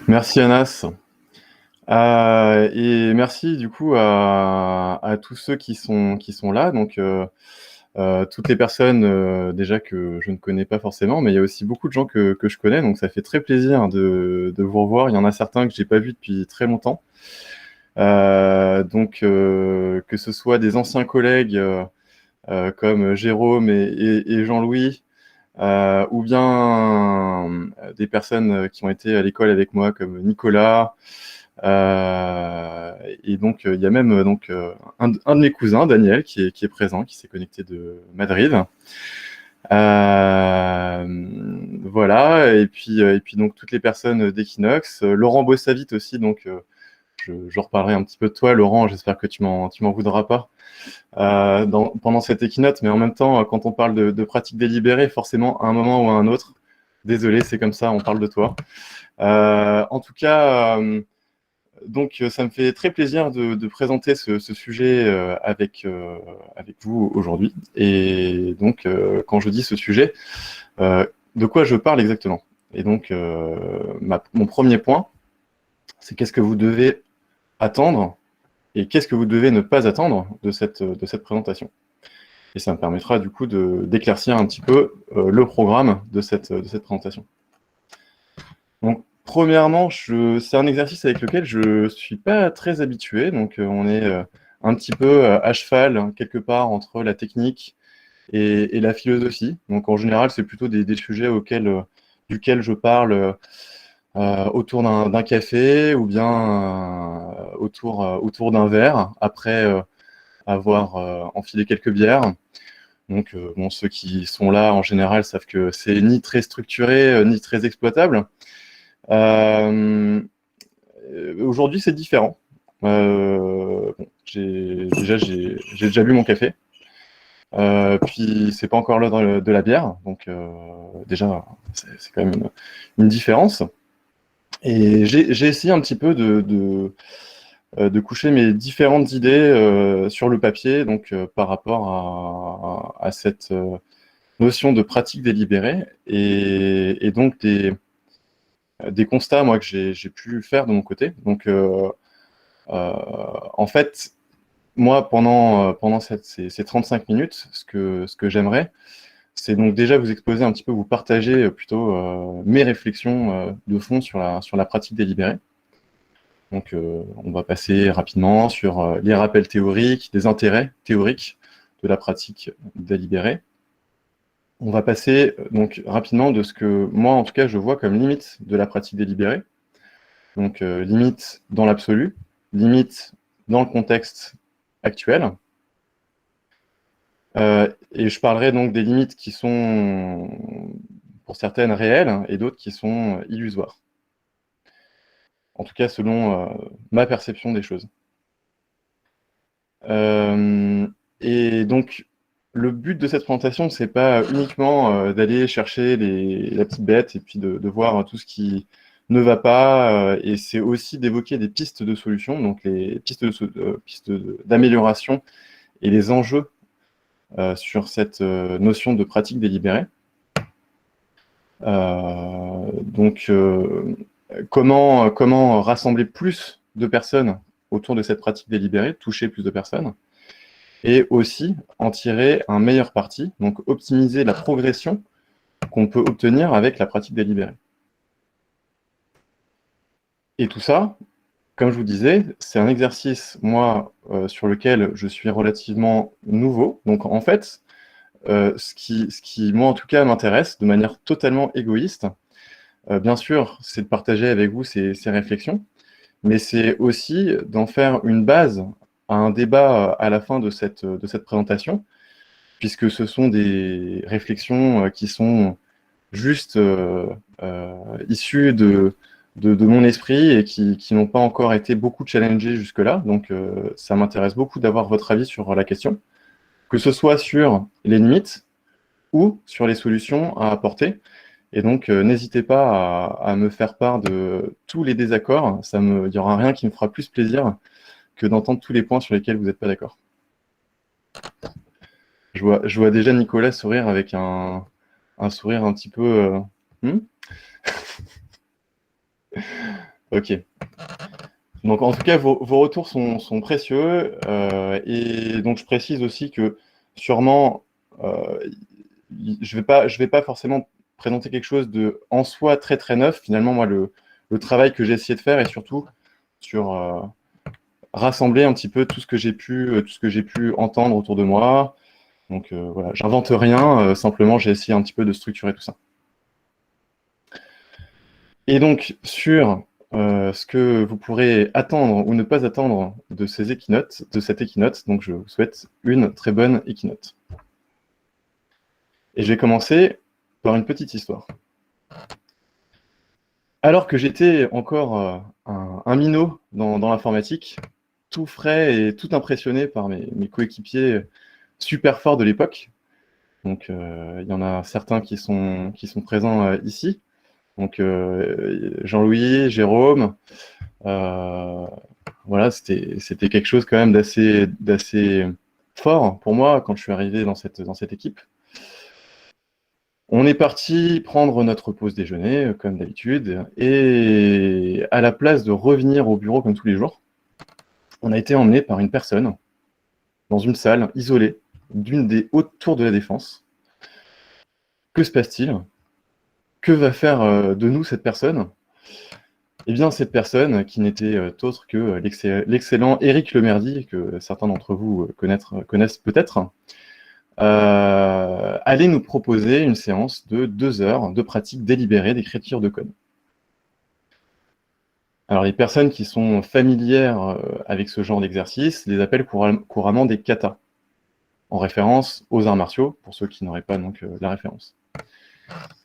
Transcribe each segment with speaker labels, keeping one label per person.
Speaker 1: Merci Anas. Et merci du coup à tous ceux qui sont là. Donc, toutes les personnes déjà que je ne connais pas forcément, mais il y a aussi beaucoup de gens que je connais. Donc, ça fait très plaisir de vous revoir. Il y en a certains que j'ai pas vus depuis très longtemps. Que ce soit des anciens collègues comme Jérôme et Jean-Louis, ou bien des personnes qui ont été à l'école avec moi comme Nicolas. Et donc, il y a même un de mes cousins, Daniel, qui est présent, qui s'est connecté de Madrid. Voilà, et puis donc toutes les personnes d'Equinox, Laurent Bossavit aussi, donc je reparlerai un petit peu de toi, Laurent, j'espère que tu m'en voudras pas pendant cette équinote, mais en même temps, quand on parle de pratique délibérée, forcément, à un moment ou à un autre, désolé, c'est comme ça, on parle de toi. En tout cas, donc ça me fait très plaisir de présenter ce sujet avec vous aujourd'hui. Et donc, quand je dis ce sujet, de quoi je parle exactement? Et donc, mon premier point, c'est qu'est-ce que vous devez attendre et qu'est-ce que vous devez ne pas attendre de cette présentation. Et ça me permettra du coup d'éclaircir un petit peu le programme de cette présentation. Donc, premièrement, c'est un exercice avec lequel je ne suis pas très habitué. Donc, on est un petit peu à cheval, hein, quelque part, entre la technique et la philosophie. Donc, en général, c'est plutôt des sujets duquel je parle autour d'un café ou bien autour d'un verre, après avoir enfilé quelques bières. Donc, bon, ceux qui sont là, en général, savent que c'est ni très structuré, ni très exploitable. Aujourd'hui, c'est différent. Bon, j'ai déjà bu mon café. Puis, c'est pas encore l'heure de la bière. Donc, déjà, c'est quand même une différence. Et j'ai essayé un petit peu de coucher mes différentes idées sur le papier, donc par rapport à cette notion de pratique délibérée et donc des constats moi que j'ai pu faire de mon côté. Donc en fait, moi pendant ces 35 minutes, ce que j'aimerais, c'est donc déjà vous exposer un petit peu, vous partager plutôt mes réflexions de fond sur la pratique délibérée. Donc, on va passer rapidement sur les rappels théoriques, des intérêts théoriques de la pratique délibérée. On va passer donc rapidement de ce que moi, en tout cas, je vois comme limite de la pratique délibérée. Donc, limite dans l'absolu, limite dans le contexte actuel. Et je parlerai donc des limites qui sont, pour certaines, réelles et d'autres qui sont illusoires. En tout cas, selon ma perception des choses. Et donc, le but de cette présentation, c'est pas uniquement d'aller chercher la petite bête et puis de voir tout ce qui ne va pas, et c'est aussi d'évoquer des pistes de solutions, donc les pistes d'amélioration et les enjeux sur cette notion de pratique délibérée. Donc, comment rassembler plus de personnes autour de cette pratique délibérée, toucher plus de personnes, et aussi en tirer un meilleur parti, donc optimiser la progression qu'on peut obtenir avec la pratique délibérée. Et tout ça, comme je vous disais, c'est un exercice, moi, sur lequel je suis relativement nouveau. Donc, en fait, ce qui, moi, en tout cas, m'intéresse de manière totalement égoïste, bien sûr, c'est de partager avec vous ces réflexions, mais c'est aussi d'en faire une base à un débat à la fin de cette présentation, puisque ce sont des réflexions qui sont juste issues de mon esprit et qui n'ont pas encore été beaucoup challengées jusque-là. Donc, ça m'intéresse beaucoup d'avoir votre avis sur la question, que ce soit sur les limites ou sur les solutions à apporter. Et donc, n'hésitez pas à me faire part de tous les désaccords. Il n'y aura rien qui me fera plus plaisir que d'entendre tous les points sur lesquels vous n'êtes pas d'accord. Je vois déjà Nicolas sourire avec un sourire un petit peu... Ok. Donc, en tout cas, vos retours sont précieux. Et donc, je précise aussi que sûrement, je vais pas forcément présenter quelque chose de en soi très très neuf. Finalement, moi, le travail que j'ai essayé de faire est surtout sur rassembler un petit peu tout ce que j'ai pu entendre autour de moi. Donc voilà, j'invente rien, simplement j'ai essayé un petit peu de structurer tout ça. Et donc sur ce que vous pourrez attendre ou ne pas attendre de ces équinotes, de cette équinote, donc je vous souhaite une très bonne équinote. Et je vais commencer par une petite histoire. Alors que j'étais encore un minot dans l'informatique, tout frais et tout impressionné par mes coéquipiers super forts de l'époque. Donc, il y en a certains qui sont présents ici. Donc, Jean-Louis, Jérôme, voilà, c'était quelque chose quand même d'assez fort pour moi quand je suis arrivé dans cette équipe. On est parti prendre notre pause déjeuner, comme d'habitude, et à la place de revenir au bureau comme tous les jours, on a été emmené par une personne dans une salle isolée d'une des hautes tours de la Défense. Que se passe-t-il? Que va faire de nous cette personne? Eh bien, cette personne, qui n'était autre que l'excellent Éric Lemerdy, que certains d'entre vous connaissent peut-être, allait nous proposer une séance de 2 heures de pratique délibérée d'écriture de code. Alors, les personnes qui sont familières avec ce genre d'exercice les appellent couramment des katas, en référence aux arts martiaux, pour ceux qui n'auraient pas donc la référence.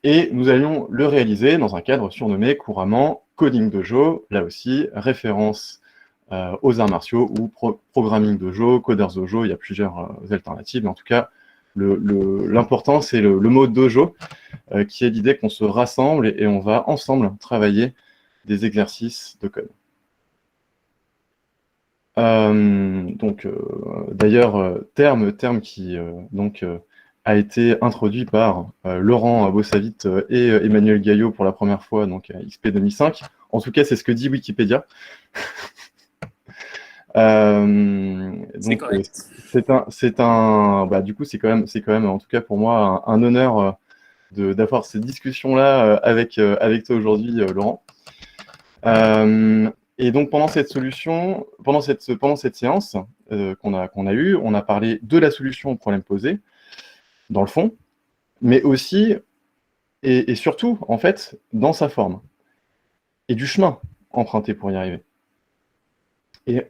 Speaker 1: Et nous allions le réaliser dans un cadre surnommé couramment Coding Dojo, là aussi, référence aux arts martiaux ou Programming Dojo, Coders Dojo, il y a plusieurs alternatives, mais en tout cas, l'important, c'est le mot dojo, qui est l'idée qu'on se rassemble et on va ensemble travailler des exercices de code. D'ailleurs, terme qui a été introduit par Laurent Bossavit et Emmanuel Gaillot pour la première fois, donc à XP 2005. En tout cas, c'est ce que dit Wikipédia.
Speaker 2: C'est correct.
Speaker 1: Du coup, c'est quand même, en tout cas pour moi, un honneur d'avoir cette discussion-là avec toi aujourd'hui, Laurent. Et donc pendant cette séance qu'on a eue, on a parlé de la solution au problème posé, dans le fond, mais aussi et surtout, en fait, dans sa forme, et du chemin emprunté pour y arriver. Et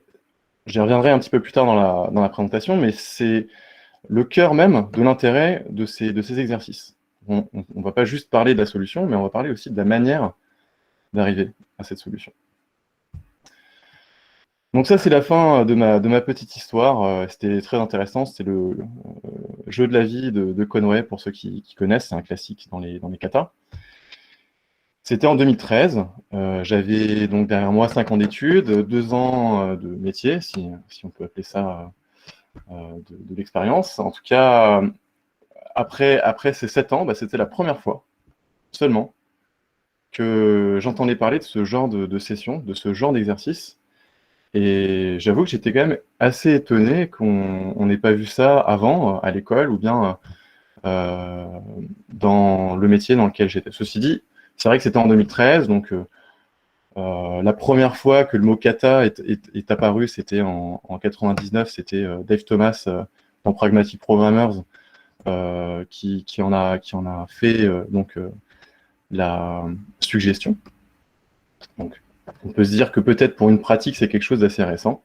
Speaker 1: j'y reviendrai un petit peu plus tard dans la présentation, mais c'est le cœur même de l'intérêt de ces exercices. On ne va pas juste parler de la solution, mais on va parler aussi de la manière d'arriver à cette solution. Donc ça, c'est la fin de ma petite histoire. C'était très intéressant. C'était le jeu de la vie de Conway, pour ceux qui connaissent. C'est un classique dans les katas. C'était en 2013. J'avais donc derrière moi 5 ans d'études, 2 ans de métier, si on peut appeler ça de l'expérience. En tout cas, après ces 7 ans, c'était la première fois seulement que j'entendais parler de ce genre de session, de ce genre d'exercice. Et j'avoue que j'étais quand même assez étonné qu'on n'ait pas vu ça avant à l'école ou bien dans le métier dans lequel j'étais. Ceci dit, c'est vrai que c'était en 2013, donc la première fois que le mot kata est apparu, c'était en 99, c'était Dave Thomas dans Pragmatic Programmers qui en a fait la suggestion. Donc, on peut se dire que peut-être pour une pratique, c'est quelque chose d'assez récent.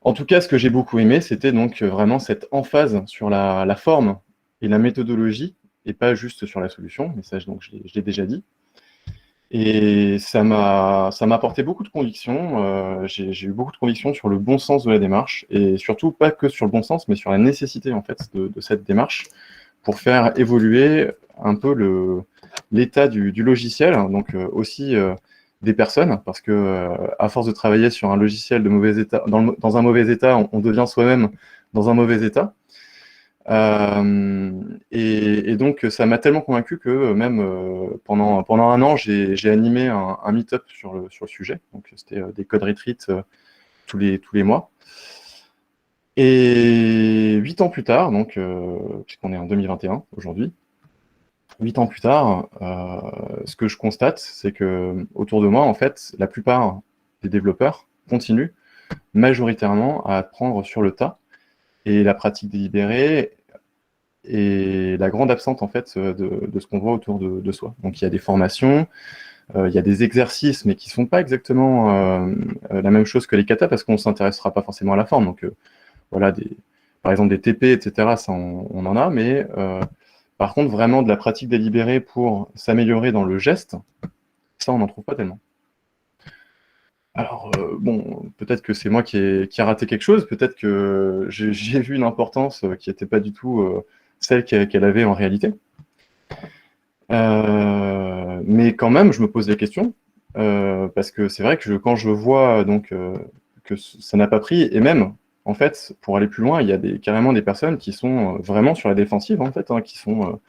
Speaker 1: En tout cas, ce que j'ai beaucoup aimé, c'était donc vraiment cette emphase sur la forme et la méthodologie, et pas juste sur la solution, mais ça, donc, je l'ai déjà dit. Et ça m'a apporté beaucoup de conviction. J'ai eu beaucoup de conviction sur le bon sens de la démarche, et surtout pas que sur le bon sens, mais sur la nécessité en fait de cette démarche pour faire évoluer un peu l'état du logiciel, donc aussi des personnes, parce que à force de travailler sur un logiciel de mauvais état, dans un mauvais état, on devient soi-même dans un mauvais état. Et donc, ça m'a tellement convaincu que même pendant un an, j'ai animé un meet-up sur le sujet. Donc, c'était des code retreats tous les mois. Et 8 ans plus tard, donc, puisqu'on est en 2021 aujourd'hui, 8 ans plus tard, ce que je constate, c'est que autour de moi, en fait, la plupart des développeurs continuent majoritairement à apprendre sur le tas. Et la pratique délibérée est la grande absente en fait de ce qu'on voit autour de soi. Donc il y a des formations, il y a des exercices, mais qui ne sont pas exactement la même chose que les katas parce qu'on ne s'intéressera pas forcément à la forme. Donc voilà, par exemple des TP, etc., ça on en a, mais par contre vraiment de la pratique délibérée pour s'améliorer dans le geste, ça on n'en trouve pas tellement. Alors, bon, peut-être que c'est moi qui a raté quelque chose, peut-être que j'ai vu une importance qui n'était pas du tout celle qu'elle avait en réalité. Mais quand même, je me pose des questions, parce que c'est vrai que quand je vois donc, que ça n'a pas pris, et même, en fait, pour aller plus loin, il y a carrément des personnes qui sont vraiment sur la défensive, en fait, hein, qui sont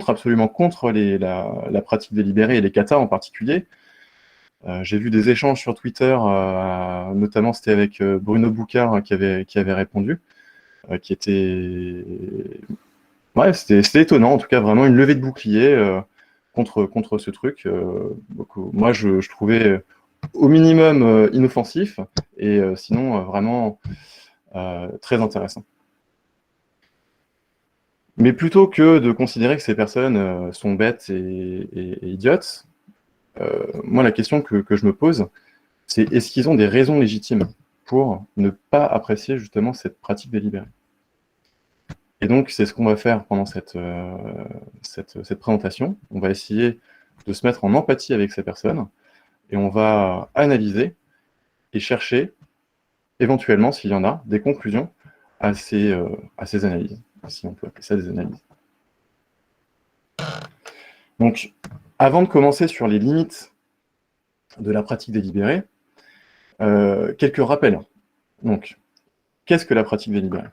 Speaker 1: absolument contre la pratique délibérée et les katas en particulier. J'ai vu des échanges sur Twitter, notamment c'était avec Bruno Boucard qui avait répondu, qui était... Ouais, c'était étonnant, en tout cas vraiment une levée de bouclier contre ce truc. Moi, je trouvais au minimum inoffensif, et sinon vraiment très intéressant. Mais plutôt que de considérer que ces personnes sont bêtes et idiotes, moi la question que je me pose, c'est est-ce qu'ils ont des raisons légitimes pour ne pas apprécier justement cette pratique délibérée? Et donc, c'est ce qu'on va faire pendant cette présentation. On va essayer de se mettre en empathie avec ces personnes et on va analyser et chercher, éventuellement, s'il y en a, des conclusions à ces analyses, si on peut appeler ça des analyses. Donc, avant de commencer sur les limites de la pratique délibérée, quelques rappels. Donc, qu'est-ce que la pratique délibérée?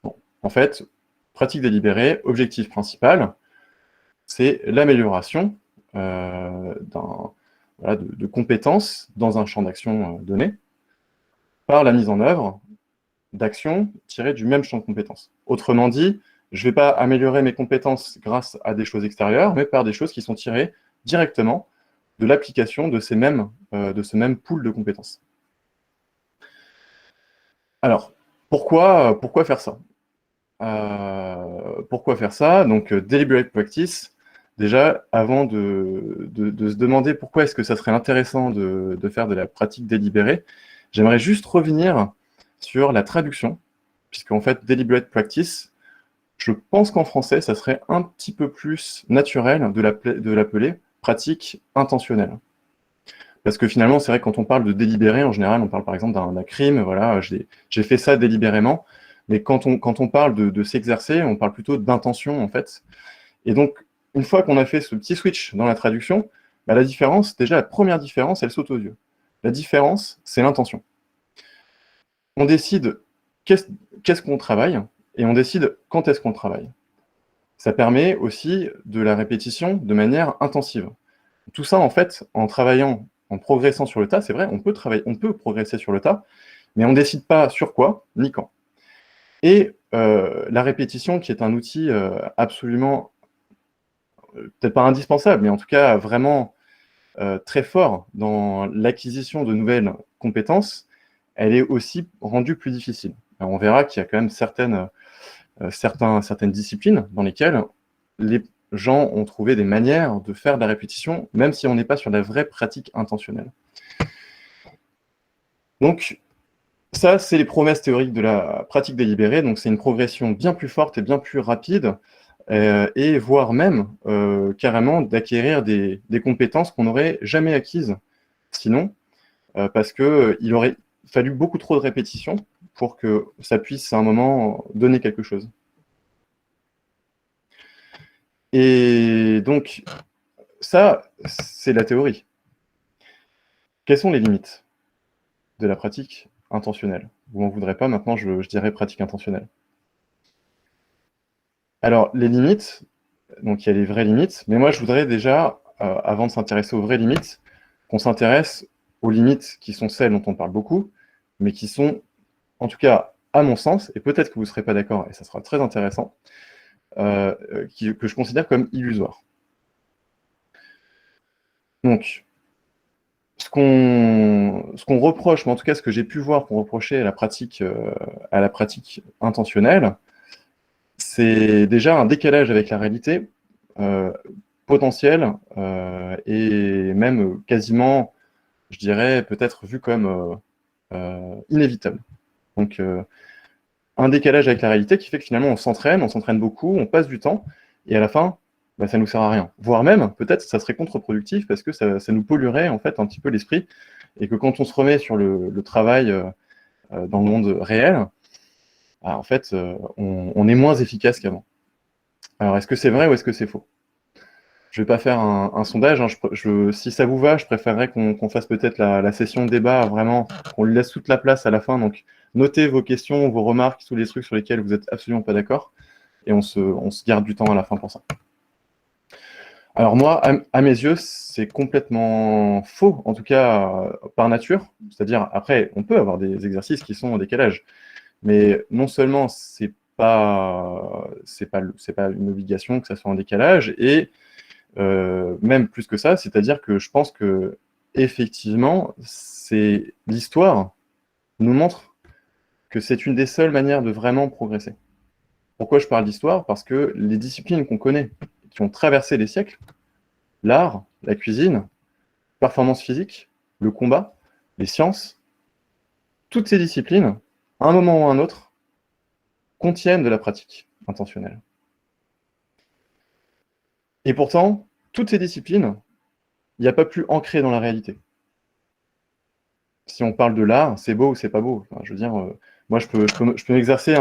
Speaker 1: Bon, en fait, pratique délibérée, objectif principal, c'est l'amélioration de compétences dans un champ d'action donné par la mise en œuvre d'actions tirées du même champ de compétences. Autrement dit, je ne vais pas améliorer mes compétences grâce à des choses extérieures, mais par des choses qui sont tirées directement de l'application de ce même pool de compétences. Alors, pourquoi faire ça? Pourquoi faire ça? Donc, deliberate practice, déjà, avant de se demander pourquoi est-ce que ça serait intéressant de faire de la pratique délibérée, j'aimerais juste revenir sur la traduction, puisqu'en fait, deliberate practice, je pense qu'en français, ça serait un petit peu plus naturel de l'appeler pratique intentionnelle. Parce que finalement, c'est vrai que quand on parle de délibéré, en général, on parle par exemple d'un crime, voilà, j'ai fait ça délibérément, mais quand on parle de s'exercer, on parle plutôt d'intention, en fait. Et donc, une fois qu'on a fait ce petit switch dans la traduction, bah, la différence, déjà, la première différence, elle saute aux yeux. La différence, c'est l'intention. On décide qu'est-ce qu'on travaille, et on décide quand est-ce qu'on travaille. Ça permet aussi de la répétition de manière intensive. Tout ça, en fait, en travaillant, en progressant sur le tas, c'est vrai, on peut progresser sur le tas, mais on ne décide pas sur quoi, ni quand. Et la répétition, qui est un outil absolument, peut-être pas indispensable, mais en tout cas vraiment très fort dans l'acquisition de nouvelles compétences, elle est aussi rendue plus difficile. Alors, on verra qu'il y a quand même certaines disciplines dans lesquelles les gens ont trouvé des manières de faire de la répétition, même si on n'est pas sur la vraie pratique intentionnelle. Donc, ça, c'est les promesses théoriques de la pratique délibérée. Donc, c'est une progression bien plus forte et bien plus rapide, et voire même carrément d'acquérir des compétences qu'on n'aurait jamais acquises sinon, parce qu'il aurait fallu beaucoup trop de répétitions pour que ça puisse à un moment donner quelque chose. Et donc, ça, c'est la théorie. Quelles sont les limites de la pratique intentionnelle? Vous m'en voudrez pas, maintenant je dirais pratique intentionnelle. Alors, les limites, donc il y a les vraies limites, mais moi je voudrais déjà, avant de s'intéresser aux vraies limites, qu'on s'intéresse aux limites qui sont celles dont on parle beaucoup, mais qui sont, en tout cas, à mon sens, et peut-être que vous ne serez pas d'accord, et ça sera très intéressant, que je considère comme illusoires. Donc, ce qu'on reproche, mais en tout cas ce que j'ai pu voir qu'on reprochait à la pratique intentionnelle, c'est déjà un décalage avec la réalité euh, potentiel et même quasiment, je dirais, peut-être vu comme inévitable. Donc, un décalage avec la réalité qui fait que finalement on s'entraîne beaucoup, on passe du temps, et à la fin, bah, ça ne nous sert à rien. Voire même, peut-être, ça serait contre-productif parce que ça nous polluerait en fait un petit peu l'esprit, et que quand on se remet sur le travail dans le monde réel, bah, en fait, on est moins efficace qu'avant. Alors, est-ce que c'est vrai ou est-ce que c'est faux? Je ne vais pas faire un sondage, hein, si ça vous va, je préférerais qu'on fasse peut-être la session de débat, vraiment, qu'on lui laisse toute la place à la fin, donc notez vos questions, vos remarques, tous les trucs sur lesquels vous n'êtes absolument pas d'accord, et on se garde du temps à la fin pour ça. Alors moi, à mes yeux, c'est complètement faux, en tout cas par nature. C'est-à-dire, après, on peut avoir des exercices qui sont en décalage, mais non seulement c'est pas une obligation que ça soit en décalage, et même plus que ça, c'est-à-dire que je pense que effectivement, c'est l'histoire nous montre que c'est une des seules manières de vraiment progresser. Pourquoi je parle d'histoire? Parce que les disciplines qu'on connaît, qui ont traversé les siècles, l'art, la cuisine, performance physique, le combat, les sciences, toutes ces disciplines, à un moment ou à un autre, contiennent de la pratique intentionnelle. Et pourtant, toutes ces disciplines, il n'y a pas plus ancré dans la réalité. Si on parle de l'art, c'est beau ou c'est pas beau. Enfin, je veux dire, moi, je peux m'exercer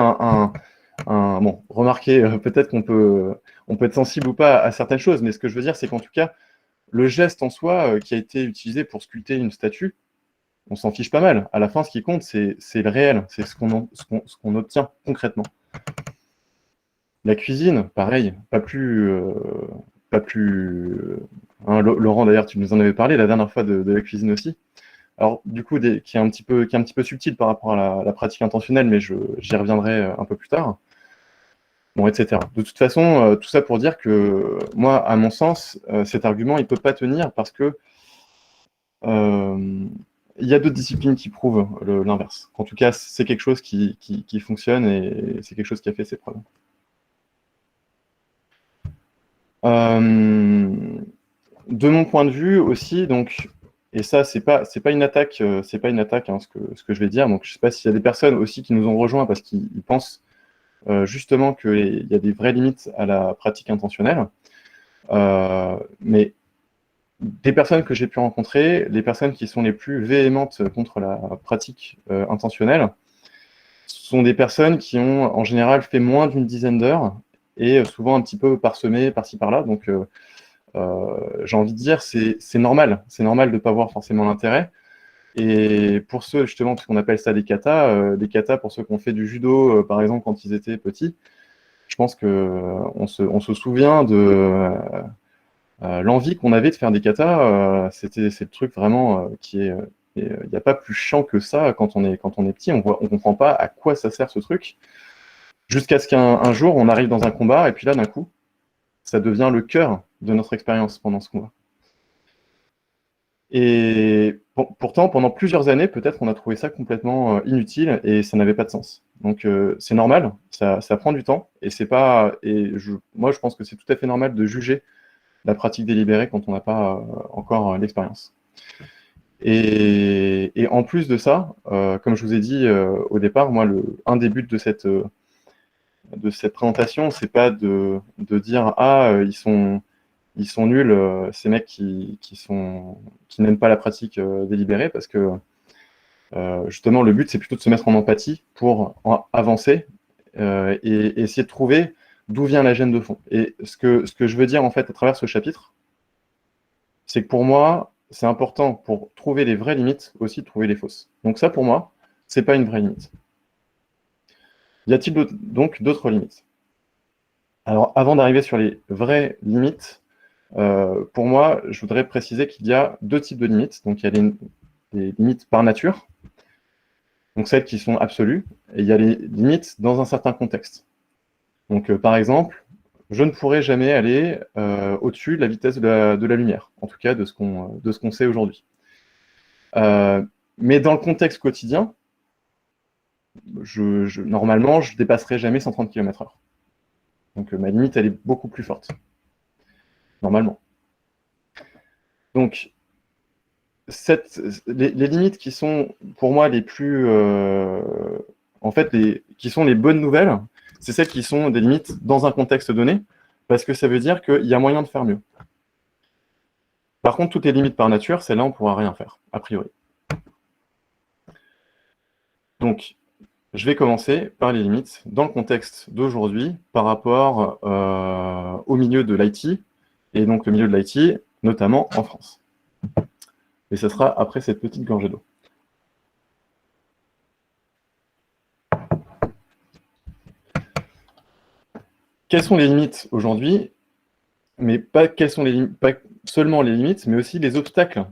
Speaker 1: bon, remarquez, peut-être on peut être sensible ou pas à certaines choses, mais ce que je veux dire, c'est qu'en tout cas, le geste en soi qui a été utilisé pour sculpter une statue, on s'en fiche pas mal. À la fin, ce qui compte, c'est le réel, c'est ce qu'on obtient concrètement. La cuisine, pareil, pas plus. Laurent, d'ailleurs, tu nous en avais parlé la dernière fois de la cuisine aussi. Alors, du coup, qui est un petit peu subtil par rapport à la pratique intentionnelle, mais j'y reviendrai un peu plus tard. Bon, etc. De toute façon, tout ça pour dire que moi, à mon sens, cet argument, il ne peut pas tenir parce que il y a d'autres disciplines qui prouvent l'inverse. En tout cas, c'est quelque chose qui fonctionne et c'est quelque chose qui a fait ses preuves. De mon point de vue aussi, donc, et ça, c'est pas une attaque, hein, ce que je vais dire. Donc, je ne sais pas s'il y a des personnes aussi qui nous ont rejoints parce qu'ils pensent justement qu'il y a des vraies limites à la pratique intentionnelle. Mais des personnes que j'ai pu rencontrer, les personnes qui sont les plus véhémentes contre la pratique intentionnelle, sont des personnes qui ont en général fait moins d'une dizaine d'heures et souvent un petit peu parsemées par-ci par-là. Donc, j'ai envie de dire, c'est normal. C'est normal de ne pas voir forcément l'intérêt. Et pour ceux, justement, parce qu'on appelle ça des katas, pour ceux qui ont fait du judo, par exemple, quand ils étaient petits, je pense qu'on se souvient de l'envie qu'on avait de faire des katas. C'est le truc vraiment qui est. Il n'y a pas plus chiant que ça quand on est petit. On comprend pas à quoi ça sert ce truc. Jusqu'à ce qu'un jour, on arrive dans un combat, et puis là, d'un coup, ça devient le cœur de notre expérience pendant ce combat. Et pourtant, pendant plusieurs années, peut-être on a trouvé ça complètement inutile et ça n'avait pas de sens. Donc c'est normal, ça prend du temps et c'est pas. Moi, je pense que c'est tout à fait normal de juger la pratique délibérée quand on n'a pas encore l'expérience. Et en plus de ça, comme je vous ai dit au départ, moi, un des buts de cette présentation, c'est pas de dire ah ils sont nuls, ces mecs qui n'aiment pas la pratique délibérée, parce que justement, le but, c'est plutôt de se mettre en empathie pour avancer et essayer de trouver d'où vient la gêne de fond. Et ce que je veux dire, en fait, à travers ce chapitre, c'est que pour moi, c'est important pour trouver les vraies limites, aussi de trouver les fausses. Donc ça, pour moi, c'est pas une vraie limite. Y a-t-il donc d'autres limites? Alors, avant d'arriver sur les vraies limites, pour moi, je voudrais préciser qu'il y a deux types de limites. Donc, il y a les limites par nature, donc celles qui sont absolues, et il y a les limites dans un certain contexte. Donc, par exemple, je ne pourrai jamais aller au-dessus de la vitesse de la lumière, en tout cas de ce qu'on sait aujourd'hui. Mais dans le contexte quotidien, normalement, je ne dépasserai jamais 130 km/h. Donc ma limite, elle est beaucoup plus forte, normalement. Donc, les limites qui sont, pour moi, les plus... en fait, qui sont les bonnes nouvelles, c'est celles qui sont des limites dans un contexte donné, parce que ça veut dire qu'il y a moyen de faire mieux. Par contre, toutes les limites par nature, celles-là, on ne pourra rien faire, a priori. Donc, je vais commencer par les limites dans le contexte d'aujourd'hui par rapport au milieu de l'IT, et donc le milieu de l'IT, notamment en France. Et ce sera après cette petite gorgée d'eau. Quelles sont les limites aujourd'hui? Mais pas seulement les limites, mais aussi les obstacles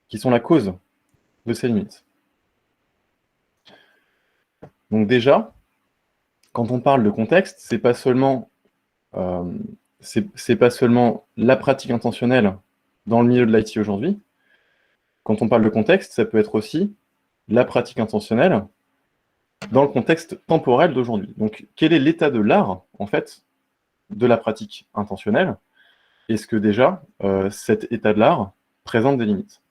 Speaker 1: qui sont la cause de ces limites. Donc déjà, quand on parle de contexte, c'est pas seulement la pratique intentionnelle dans le milieu de l'IT aujourd'hui. Quand on parle de contexte, ça peut être aussi la pratique intentionnelle dans le contexte temporel d'aujourd'hui. Donc, quel est l'état de l'art, en fait, de la pratique intentionnelle? Est-ce que déjà, cet état de l'art présente des limites?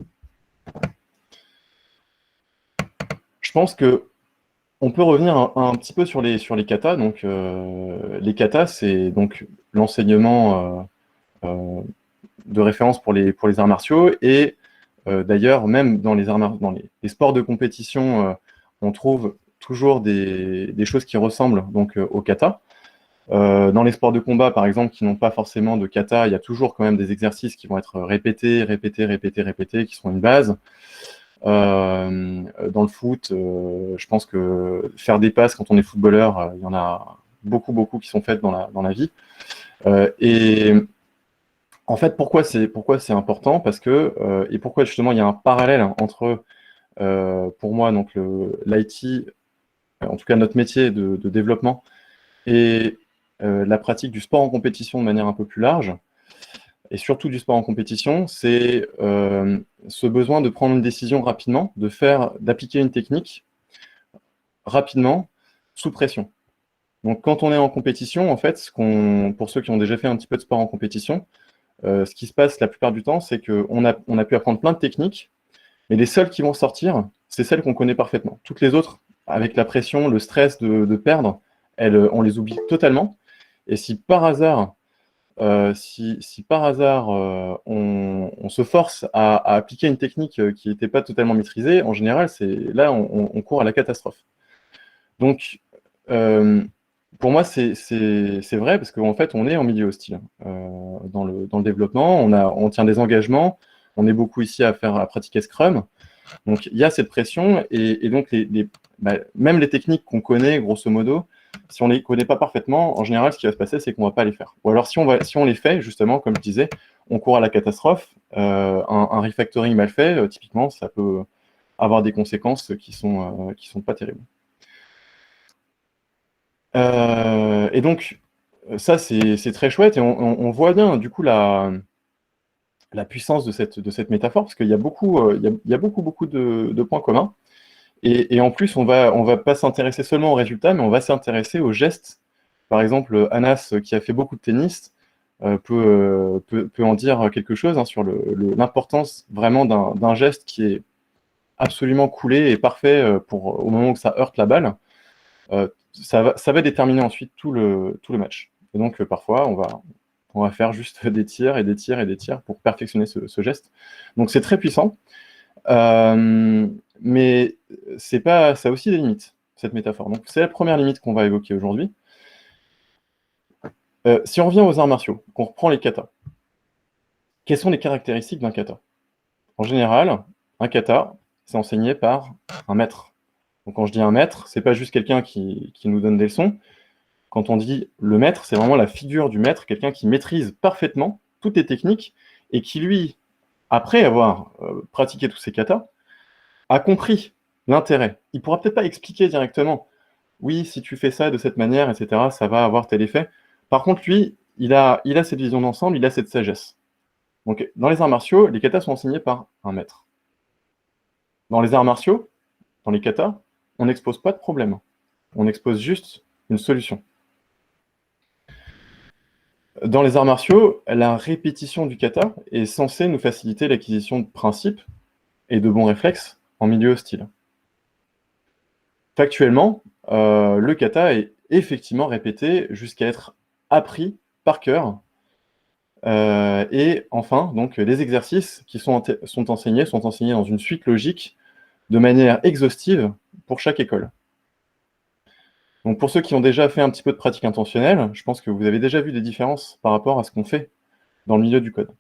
Speaker 1: Je pense que on peut revenir un petit peu sur les katas. Donc, les katas, c'est donc l'enseignement de référence pour les arts martiaux. Et d'ailleurs, même dans les sports de compétition, on trouve toujours des choses qui ressemblent donc au kata. Dans les sports de combat, par exemple, qui n'ont pas forcément de kata, il y a toujours quand même des exercices qui vont être répétés, qui seront une base. Dans le foot, je pense que faire des passes quand on est footballeur, il y en a beaucoup qui sont faites dans la vie. Et en fait, pourquoi c'est important? Parce que, et pourquoi justement il y a un parallèle entre, pour moi, donc l'IT, en tout cas notre métier de développement, et la pratique du sport en compétition de manière un peu plus large, et surtout du sport en compétition, c'est ce besoin de prendre une décision rapidement, d'appliquer une technique rapidement, sous pression. Donc quand on est en compétition, en fait, pour ceux qui ont déjà fait un petit peu de sport en compétition, ce qui se passe la plupart du temps, c'est qu'on a pu apprendre plein de techniques, mais les seules qui vont sortir, c'est celles qu'on connaît parfaitement. Toutes les autres, avec la pression, le stress de perdre, on les oublie totalement. Et si par hasard, on se force à appliquer une technique qui n'était pas totalement maîtrisée, en général, là, on court à la catastrophe. Donc, pour moi, c'est vrai, parce qu'en fait, on est en milieu hostile dans le développement, on tient des engagements, on est beaucoup ici à pratiquer Scrum, donc il y a cette pression, et donc même les techniques qu'on connaît, grosso modo, si on ne les connaît pas parfaitement, en général, ce qui va se passer, c'est qu'on ne va pas les faire. Ou alors, si on les fait, justement, comme je disais, on court à la catastrophe. Un refactoring mal fait, typiquement, ça peut avoir des conséquences qui sont pas terribles. Et donc, ça, c'est très chouette, et on voit bien, du coup, la puissance de cette métaphore, parce qu'il y a beaucoup de points communs. Et en plus, on va pas s'intéresser seulement aux résultats, mais on va s'intéresser aux gestes. Par exemple, Anas, qui a fait beaucoup de tennis, peut en dire quelque chose hein, sur l'importance vraiment d'un geste qui est absolument coulé et parfait au moment où ça heurte la balle. Ça va déterminer ensuite tout le match. Et donc, parfois, on va faire juste des tirs et des tirs et des tirs pour perfectionner ce geste. Donc, c'est très puissant. Mais ça a aussi des limites, cette métaphore. Donc, c'est la première limite qu'on va évoquer aujourd'hui. Si on revient aux arts martiaux, qu'on reprend les katas, quelles sont les caractéristiques d'un kata? En général, un kata, c'est enseigné par un maître. Donc, quand je dis un maître, c'est pas juste quelqu'un qui nous donne des leçons, Quand on dit le maître, c'est vraiment la figure du maître, quelqu'un qui maîtrise parfaitement toutes les techniques et qui, lui, après avoir pratiqué tous ces katas, a compris l'intérêt. Il pourra peut-être pas expliquer directement, oui, si tu fais ça de cette manière, etc., ça va avoir tel effet. Par contre, lui, il a cette vision d'ensemble, il a cette sagesse. Donc, dans les arts martiaux, les katas sont enseignés par un maître. Dans les arts martiaux, dans les katas, on n'expose pas de problème. On expose juste une solution. Dans les arts martiaux, la répétition du kata est censée nous faciliter l'acquisition de principes et de bons réflexes en milieu hostile. Factuellement, le kata est effectivement répété jusqu'à être appris par cœur. Et enfin, donc, les exercices qui sont enseignés dans une suite logique de manière exhaustive pour chaque école. Donc pour ceux qui ont déjà fait un petit peu de pratique intentionnelle, je pense que vous avez déjà vu des différences par rapport à ce qu'on fait dans le milieu du code.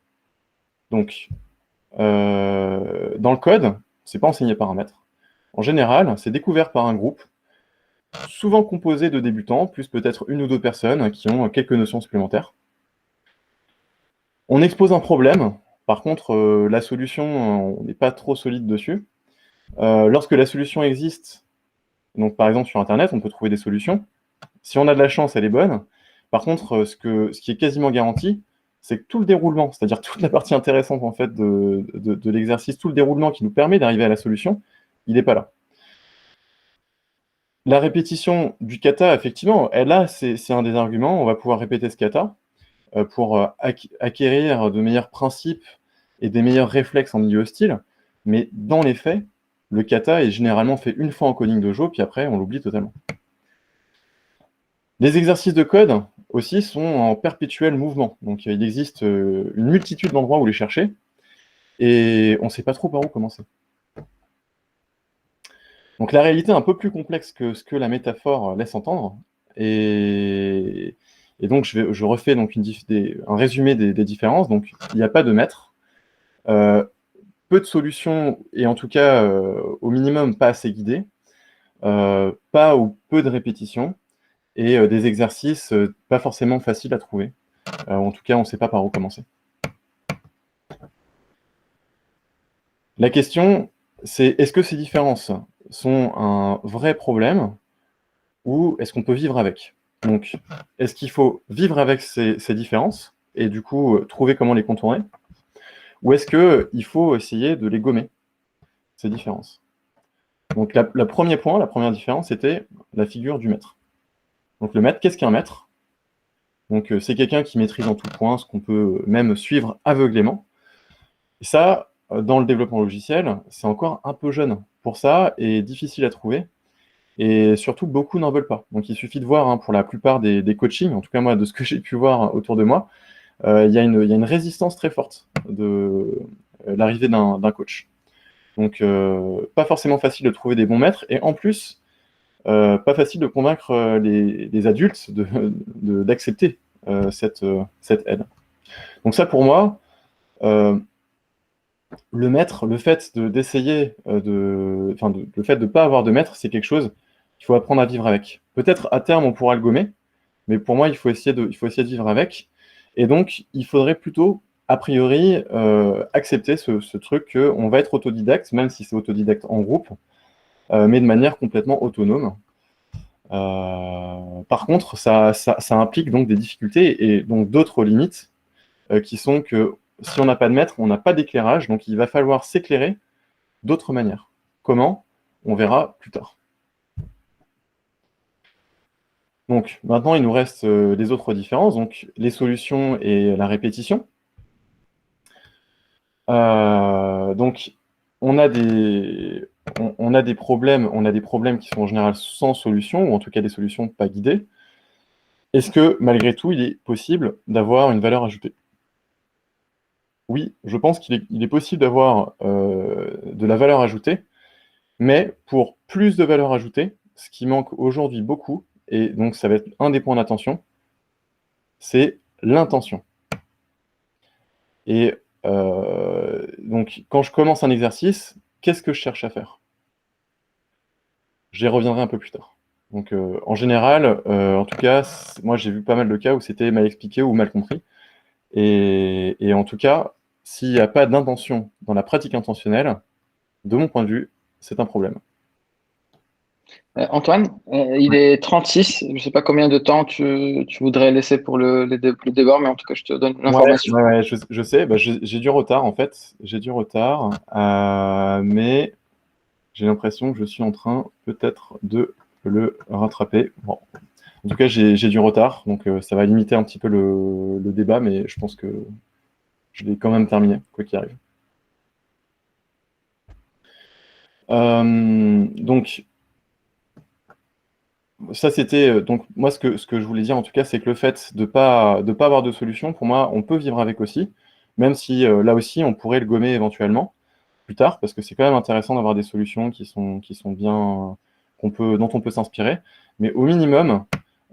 Speaker 1: Donc, dans le code, c'est pas enseigné par un maître. En général, c'est découvert par un groupe, souvent composé de débutants, plus peut-être une ou deux personnes qui ont quelques notions supplémentaires. On expose un problème, par contre, la solution, on n'est pas trop solide dessus. Lorsque la solution existe, donc par exemple sur Internet, on peut trouver des solutions. Si on a de la chance, elle est bonne. Par contre, ce qui est quasiment garanti, c'est que tout le déroulement, c'est-à-dire toute la partie intéressante en fait de l'exercice, tout le déroulement qui nous permet d'arriver à la solution, il n'est pas là. La répétition du kata, effectivement, c'est un des arguments. On va pouvoir répéter ce kata pour acquérir de meilleurs principes et des meilleurs réflexes en milieu hostile. Mais dans les faits, le kata est généralement fait une fois en coding dojo, puis après, on l'oublie totalement. Les exercices de code aussi sont en perpétuel mouvement. Donc il existe une multitude d'endroits où les chercher, et on ne sait pas trop par où commencer. Donc la réalité est un peu plus complexe que ce que la métaphore laisse entendre, et donc je refais donc un résumé des différences. Donc il n'y a pas de maître, peu de solutions, et en tout cas au minimum pas assez guidées, pas ou peu de répétitions, et des exercices pas forcément faciles à trouver. En tout cas, on ne sait pas par où commencer. La question, c'est est-ce que ces différences sont un vrai problème ou est-ce qu'on peut vivre avec? Donc, est-ce qu'il faut vivre avec ces différences et du coup trouver comment les contourner? Ou est-ce qu'il faut essayer de les gommer, ces différences? Donc, la première différence, c'était la figure du maître. Donc, le maître, qu'est-ce qu'un maître? Donc, c'est quelqu'un qui maîtrise en tout point, ce qu'on peut même suivre aveuglément. Et ça, dans le développement logiciel, c'est encore un peu jeune pour ça et difficile à trouver. Et surtout, beaucoup n'en veulent pas. Donc il suffit de voir, pour la plupart des coachings, en tout cas moi, de ce que j'ai pu voir autour de moi, il y a une résistance très forte de l'arrivée d'un coach. Donc pas forcément facile de trouver des bons maîtres, et en plus, pas facile de convaincre les adultes d'accepter cette aide. Donc ça, pour moi, le maître, le fait d'essayer le fait de ne pas avoir de maître, c'est quelque chose qu'il faut apprendre à vivre avec. Peut-être à terme on pourra le gommer, mais pour moi il faut essayer de vivre avec. Et donc il faudrait plutôt, a priori, accepter ce truc qu'on va être autodidacte, même si c'est autodidacte en groupe, mais de manière complètement autonome. Par contre, ça implique donc des difficultés et donc d'autres limites qui sont que si on n'a pas de maître, on n'a pas d'éclairage, donc il va falloir s'éclairer d'autres manières. Comment? On verra plus tard. Donc maintenant, il nous reste les autres différences, donc les solutions et la répétition. Donc on a des problèmes qui sont en général sans solution, ou en tout cas des solutions pas guidées. Est-ce que malgré tout, il est possible d'avoir une valeur ajoutée? Oui, je pense qu'il est possible d'avoir de la valeur ajoutée, mais pour plus de valeur ajoutée, ce qui manque aujourd'hui beaucoup, et donc ça va être un des points d'attention, c'est l'intention. Et donc quand je commence un exercice, qu'est-ce que je cherche à faire? J'y reviendrai un peu plus tard. Donc, en général, en tout cas, moi, j'ai vu pas mal de cas où c'était mal expliqué ou mal compris. Et en tout cas, s'il n'y a pas d'intention dans la pratique intentionnelle, de mon point de vue, c'est un problème.
Speaker 3: Antoine, il est 36. Je ne sais pas combien de temps tu voudrais laisser pour le débat, mais en tout cas, je te donne l'information.
Speaker 1: Ouais, je sais, bah, j'ai du retard en fait, j'ai du retard, mais j'ai l'impression que je suis en train peut-être de le rattraper. Bon. En tout cas, j'ai du retard, donc ça va limiter un petit peu le débat, mais je pense que je vais quand même terminer, quoi qu'il arrive. Donc, ça c'était donc moi ce que je voulais dire en tout cas, c'est que le fait de pas avoir de solution, pour moi, on peut vivre avec aussi, même si là aussi on pourrait le gommer éventuellement plus tard, parce que c'est quand même intéressant d'avoir des solutions qui sont bien dont on peut s'inspirer. Mais au minimum,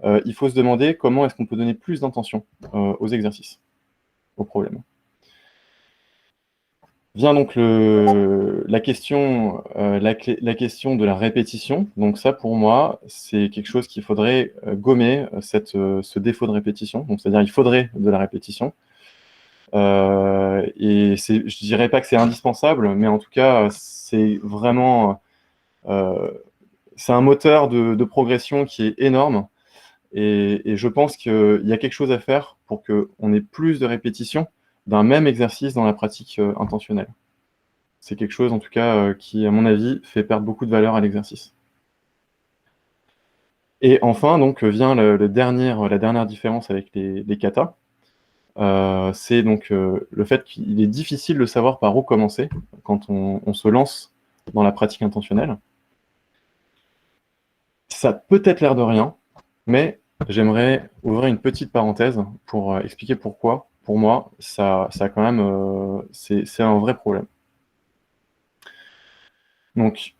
Speaker 1: il faut se demander comment est-ce qu'on peut donner plus d'intention aux exercices, aux problèmes. Vient donc la question de la répétition. Donc ça, pour moi, c'est quelque chose qu'il faudrait gommer, ce défaut de répétition. Donc c'est-à-dire il faudrait de la répétition. Et je dirais pas que c'est indispensable, mais en tout cas, c'est vraiment c'est un moteur de progression qui est énorme. Et je pense qu'il y a quelque chose à faire pour qu'on ait plus de répétitions d'un même exercice dans la pratique intentionnelle. C'est quelque chose, en tout cas, qui, à mon avis, fait perdre beaucoup de valeur à l'exercice. Et enfin, donc, vient la dernière différence avec les katas. C'est donc le fait qu'il est difficile de savoir par où commencer quand on se lance dans la pratique intentionnelle. Ça peut être l'air de rien, mais j'aimerais ouvrir une petite parenthèse pour expliquer pourquoi, pour moi, ça quand même, c'est un vrai problème. Donc,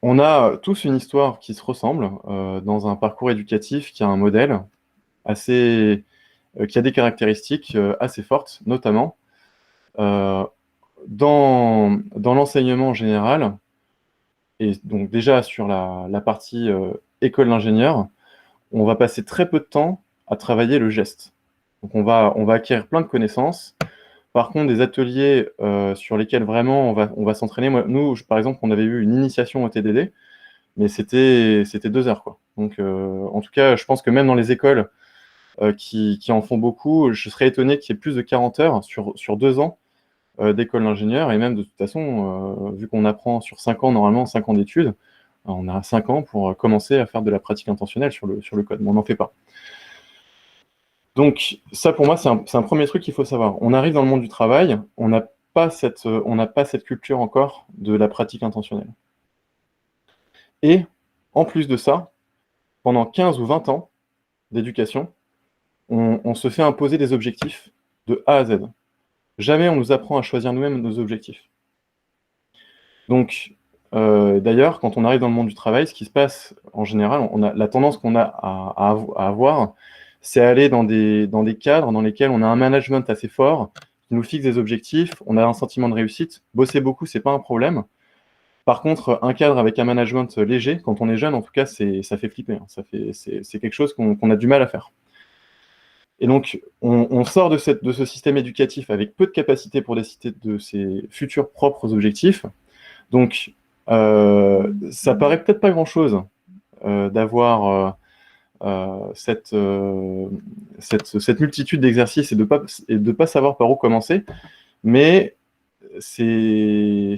Speaker 1: on a tous une histoire qui se ressemble dans un parcours éducatif qui a un modèle assez, qui a des caractéristiques assez fortes, notamment euh, dans l'enseignement général, et donc déjà sur la partie école d'ingénieur, on va passer très peu de temps à travailler le geste. Donc on va acquérir plein de connaissances. Par contre, des ateliers sur lesquels vraiment on va s'entraîner. Nous, par exemple, on avait eu une initiation au TDD, mais c'était 2 heures, quoi. Donc, en tout cas, je pense que même dans les écoles qui en font beaucoup, je serais étonné qu'il y ait plus de 40 heures sur 2 ans d'école d'ingénieur, et même de toute façon, vu qu'on apprend sur 5 ans, normalement 5 ans d'études, on a 5 ans pour commencer à faire de la pratique intentionnelle sur le code, mais on n'en fait pas. Donc ça, pour moi, c'est un premier truc qu'il faut savoir. On arrive dans le monde du travail, on n'a pas cette culture encore de la pratique intentionnelle. Et en plus de ça, pendant 15 ou 20 ans d'éducation, on se fait imposer des objectifs de A à Z. Jamais on nous apprend à choisir nous-mêmes nos objectifs. Donc, d'ailleurs, quand on arrive dans le monde du travail, ce qui se passe en général, la tendance qu'on a à avoir, c'est aller dans des cadres dans lesquels on a un management assez fort, qui nous fixe des objectifs, on a un sentiment de réussite. Bosser beaucoup, c'est pas un problème. Par contre, un cadre avec un management léger, quand on est jeune, en tout cas, ça fait flipper, hein. C'est quelque chose qu'on a du mal à faire. Et donc, on sort de ce système éducatif avec peu de capacité pour décider de ses futurs propres objectifs. Donc, ça paraît peut-être pas grand-chose d'avoir cette multitude d'exercices et de pas savoir par où commencer, mais c'est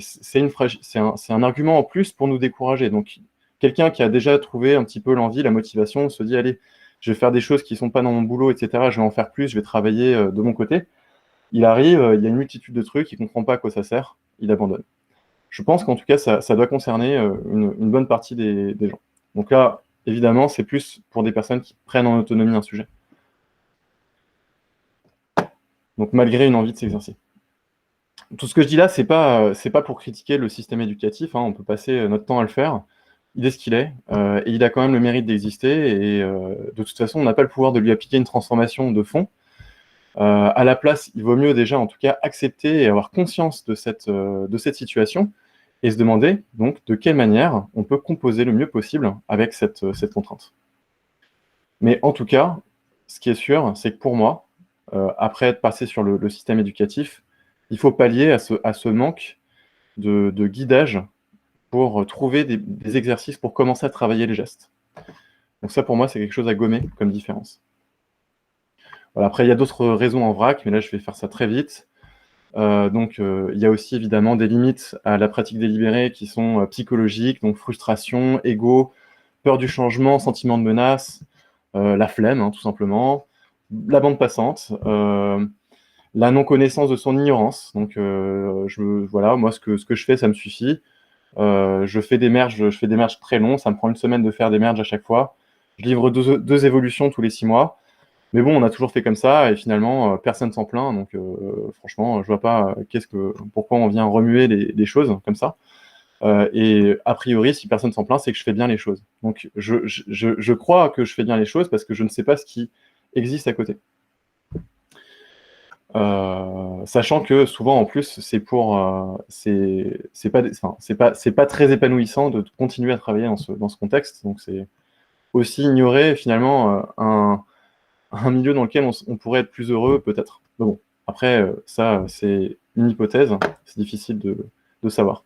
Speaker 1: un argument en plus pour nous décourager. Donc, quelqu'un qui a déjà trouvé un petit peu l'envie, la motivation, se dit, allez, je vais faire des choses qui ne sont pas dans mon boulot, etc. Je vais en faire plus, je vais travailler de mon côté. Il arrive, il y a une multitude de trucs, il ne comprend pas à quoi ça sert, il abandonne. Je pense qu'en tout cas, ça doit concerner une bonne partie des gens. Donc là, évidemment, c'est plus pour des personnes qui prennent en autonomie un sujet. Donc malgré une envie de s'exercer. Tout ce que je dis là, c'est pas pour critiquer le système éducatif, hein, on peut passer notre temps à le faire. Il est ce qu'il est, et il a quand même le mérite d'exister, et de toute façon, on n'a pas le pouvoir de lui appliquer une transformation de fond. À la place, il vaut mieux déjà, en tout cas, accepter et avoir conscience de cette situation, et se demander donc de quelle manière on peut composer le mieux possible avec cette contrainte. Mais en tout cas, ce qui est sûr, c'est que pour moi, après être passé sur le système éducatif, il faut pallier à ce manque de guidage pour trouver des exercices pour commencer à travailler les gestes. Donc ça, pour moi, c'est quelque chose à gommer comme différence. Voilà, après, il y a d'autres raisons en vrac, mais là, je vais faire ça très vite. Il y a aussi évidemment des limites à la pratique délibérée qui sont psychologiques, donc frustration, ego, peur du changement, sentiment de menace, la flemme, hein, tout simplement, la bande passante, la non-connaissance de son ignorance. Donc, voilà, moi, ce que je fais, ça me suffit. Je fais des merges très longs, ça me prend une semaine de faire des merges à chaque fois. Je livre deux évolutions tous les 6 mois. Mais bon, on a toujours fait comme ça, et finalement, personne s'en plaint. Donc, franchement, je vois pas pourquoi on vient remuer les choses comme ça. Et a priori, si personne s'en plaint, c'est que je fais bien les choses. Donc, je crois que je fais bien les choses parce que je ne sais pas ce qui existe à côté. Sachant que souvent, en plus, c'est pas très épanouissant de continuer à travailler dans ce contexte. Donc, c'est aussi ignorer finalement un milieu dans lequel on pourrait être plus heureux, peut-être. Mais bon, après, ça, c'est une hypothèse, c'est difficile de savoir.